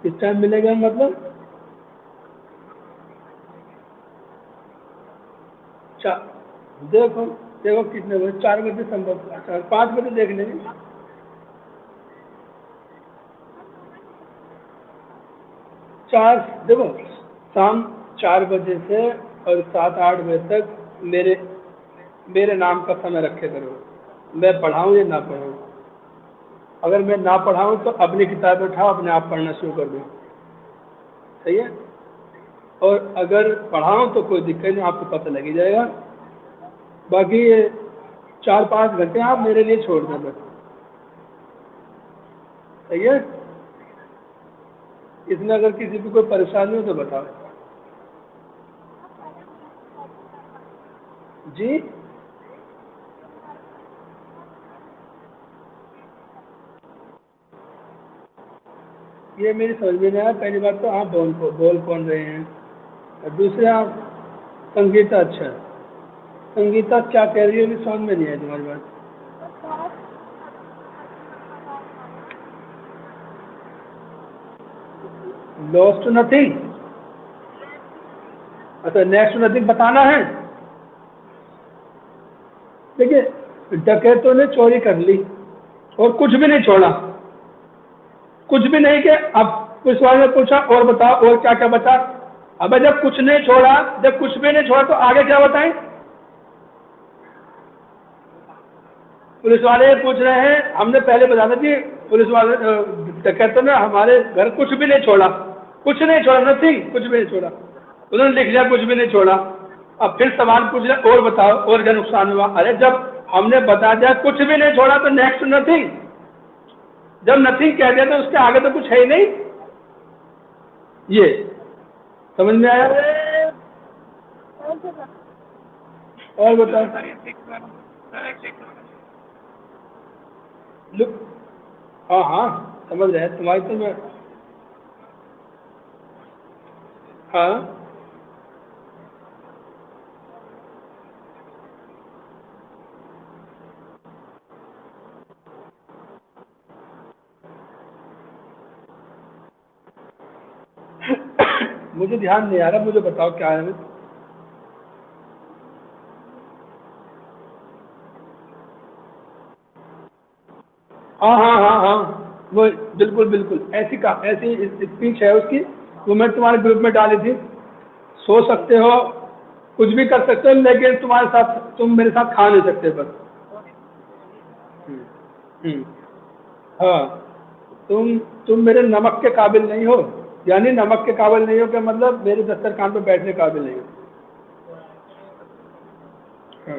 किस टाइम मिलेगा मतलब? देखो देखो कितने बजे, 4 बजे संभव, अच्छा 5 बजे देख लेंगे। 4 देखो, शाम 4 बजे से और 7-8 बजे तक मेरे मेरे नाम का समय रखे करो। मैं पढ़ाऊँ या ना पढ़ाऊँ? अगर मैं ना पढ़ाऊँ तो अपनी किताब उठाओ, अपने आप पढ़ना शुरू कर दो। सही है? और अगर पढ़ाऊँ तो कोई दिक्कत नहीं, आपको पता लग ही जाएगा। बाकी ये 4-5 घंटे आप मेरे लिए छोड़ दें बस। सही है? इसमें अगर किसी को कोई परेशानी हो तो बताओ। जी, ये मेरी समझ में नहीं आया। पहली बात तो आप बोल कौन रहे हैं, और दूसरे आप संगीता, अच्छा संगीता क्या कह रही है, समझ में नहीं आई तुम्हारी बात। लॉस्ट टू नथिंग, अच्छा नेक्स्ट टू नथिंग बताना है। देखिए डकैतों ने चोरी कर ली और कुछ भी नहीं छोड़ा, कुछ भी नहीं कि अब पुलिस वाले ने पूछा और बताओ और क्या क्या बचा। अबे जब कुछ नहीं छोड़ा, जब कुछ भी नहीं छोड़ा तो आगे क्या बताएं? पुलिस वाले पूछ रहे हैं, हमने पहले बता था कि पुलिस वाले डकैतों ने हमारे घर कुछ भी नहीं छोड़ा, कुछ नहीं छोड़ा, नथिंग, कुछ भी नहीं छोड़ा। उन्होंने लिख लिया कुछ भी नहीं छोड़ा। अब फिर सवाल पूछ रहे और बताओ और क्या नुकसान हुआ। अरे जब हमने बता दिया कुछ भी नहीं छोड़ा तो नेक्स्ट नथिंग, जब नथिंग कह दिया तो उसके आगे तो कुछ है ही नहीं। ये समझ में आया? और बताओ। लुक, हाँ हाँ समझ रहे हैं तुम्हारी तो मैं, हाँ मुझे ध्यान नहीं आ रहा, मुझे बताओ क्या है। हाँ हाँ हाँ हाँ, वो बिल्कुल बिल्कुल ऐसी का ऐसी स्पीच है उसकी, वो मैं तुम्हारे ग्रुप में डाली थी। सो सकते हो, कुछ भी कर सकते हो, लेकिन तुम्हारे साथ, तुम मेरे साथ खा नहीं सकते बस। हम्म, हम्म, हाँ, तुम मेरे नमक के काबिल नहीं हो, यानी नमक के काबिल नहीं हो, क्या मतलब मेरे दस्तरखान पे बैठने के काबिल नहीं हो। हाँ।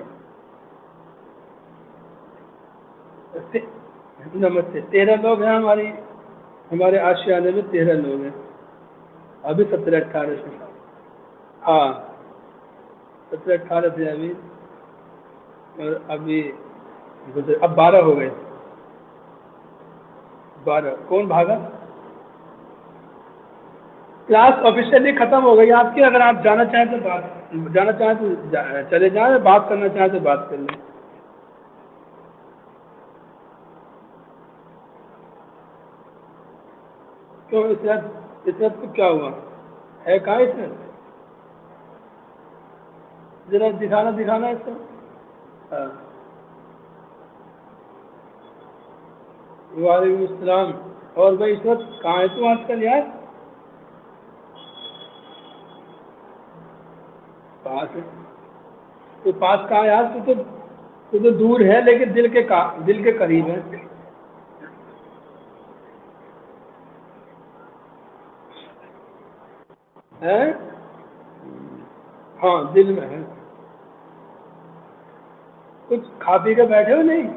ते- नमस्ते। 13 लोग हैं हमारी, हमारे आशियाने में 13 लोग हैं। अभी 17-18 से, हाँ 17-18 थे अभी, और अभी अब 12 हो गए। 12 कौन भागा? क्लास ऑफिशियली खत्म हो गई आपकी। अगर आप जाना चाहें तो जाना चाहें तो चले जाएं, बात करना चाहें तो बात कर लें। क्यों इसरत को क्या हुआ है, कहाँ इसरत? जरा दिखाना दिखाना इसको। हाँ, वालेकुम अस्सलाम। और भाई इसरत कहाँ है तू आजकल यार? पास है? तो पास कहाँ है यार तू तो? तो दूर है लेकिन दिल के करीब है। हैं? हाँ, दिल में है। कुछ खा पी के बैठे हो नहीं?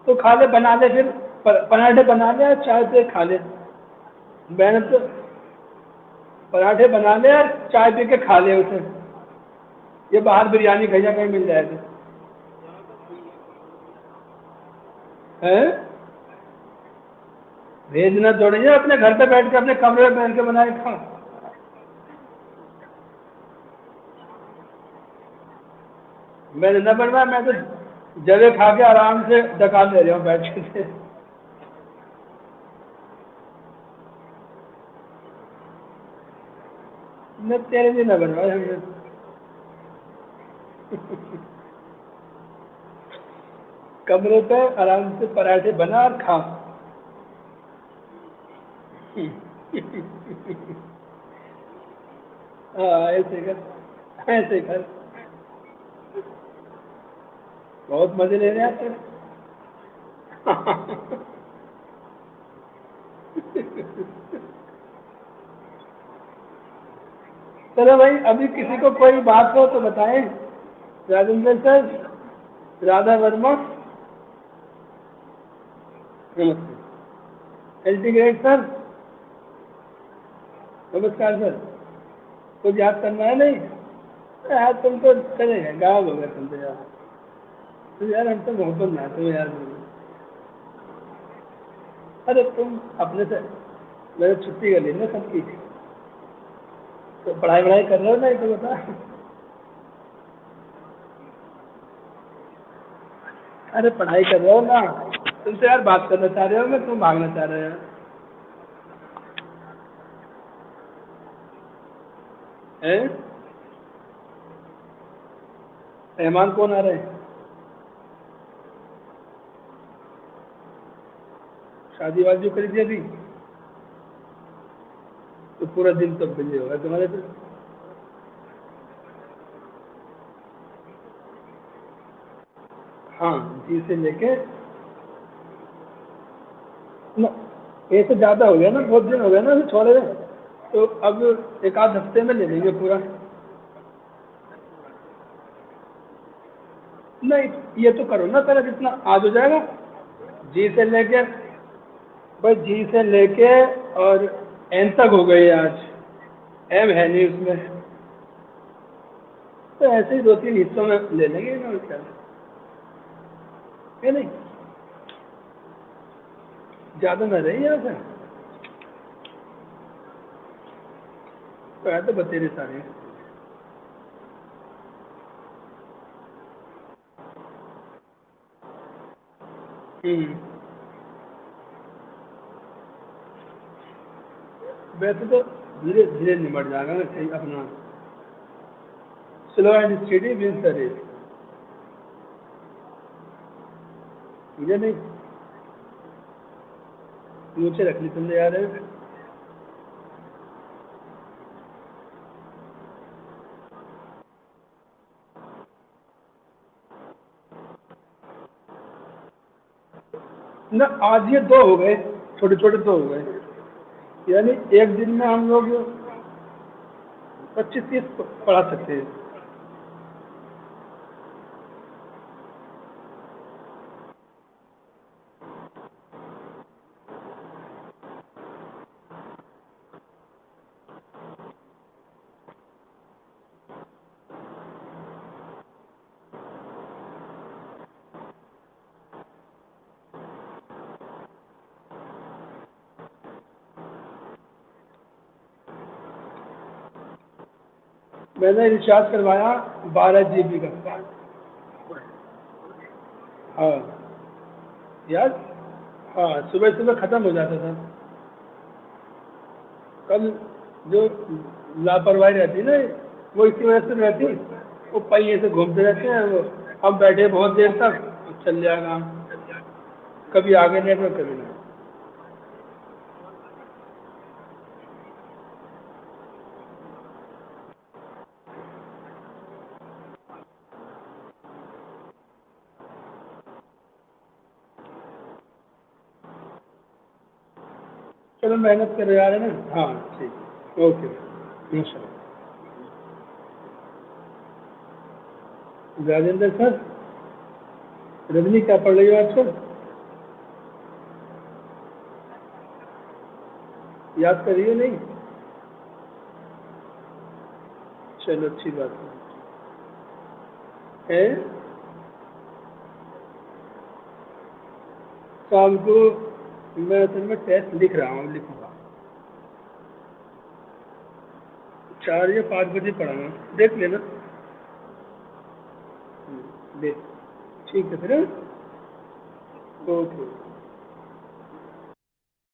तो खा ले, बना ले फिर। पराठे बना ले और चाय से खा ले। मैंने तो पराठे बना ले और चाय पी के खा ले उसे। ये बाहर बिरयानी कहीं ना कहीं मिल जाएगी। है? भेजना थोड़ी है, अपने घर पे बैठ के अपने कमरे में बैठ के बनाए खा। मैंने न बनवाया, मैं तो जगह खा के आराम से डका ले रहा हूँ बैठ के। न तेरे लिए न बनवाया हमने। कमरे पे आराम से पराठे बना और खा। हाँ, ऐसे कर, ऐसे कर। बहुत मजे ले रहे हैं तेरे। चलो भाई, अभी किसी को कोई बात हो तो बताएं। राजेंद्र सर, राधा वर्मा, नमस्ते। एलटी ग्रेड सर, नमस्कार सर। कुछ याद करना है नहीं? यार तुम तो चले गए, गायब हो गए तुम तो यार। तो यार हम तो मोहब्बत ना तुम यार। अरे तुम अपने से मैंने छुट्टी कर ली ना सबकी। तो पढ़ाई वढ़ाई कर रहे हो नहीं तो बता। अरे पढ़ाई कर रहे हो ना? तुमसे यार बात करना चाह रहे हो, मैं तुम भागना चाह रहे हो? हैं? मेहमान कौन आ रहे हैं? शादी वादी कर दी अभी? तो पूरा दिन तो बिजी होगा तुम्हारे तो। हाँ, जी से लेके ना। ये तो ज़्यादा हो गया ना, बहुत दिन हो गया ना अभी छोड़े हुए। तो अब एक आध हफ्ते में ले लेंगे पूरा। नहीं, ये तो करो ना पहले, जितना आज हो जाएगा। जी से लेके, बस जी से लेके और एन तक हो गई आज। एम है नहीं उसमें। तो ऐसे ही दो तीन हिस्सों में ले लेंगे ना, क्या है नहीं? ज़्यादा ना रही यहाँ से। तो है तो बतेरे सारे। हम्म। वैसे तो धीरे धीरे निमट जाएगा ना, सही अपना। Slow and steady wins the race. मुझे नहीं, मुझे रखनी तुमने यार है। ना आज ये दो हो गए, छोटे छोटे दो हो गए। यानी एक दिन में हम लोग 25-30 पढ़ा सकते हैं। मैंने रिचार्ज करवाया 12 GB का। हाँ यार। हाँ, सुबह सुबह ख़त्म हो जाता था। कल जो लापरवाही रहती ना, वो इसी वजह से रहती। वो पहिए से घूमते रहते हैं वो। हम बैठे बहुत देर तक, चल जाएगा। कभी आगे नेटवर्क, कभी नहीं। चलो मेहनत कर रहे हैं ना। हाँ ठीक, ओके, इंशाल्लाह। राजेंद्र सर, रजनी क्या पढ़ रही हो आजकल? याद कर रही हो नहीं? चलो अच्छी बात है। शाम को मैं असल में टेस्ट लिख रहा हूँ, लिखूंगा 4 या 5 बजे पढ़ाऊंगा, देख लेना। देख, ठीक है फिर। ओके।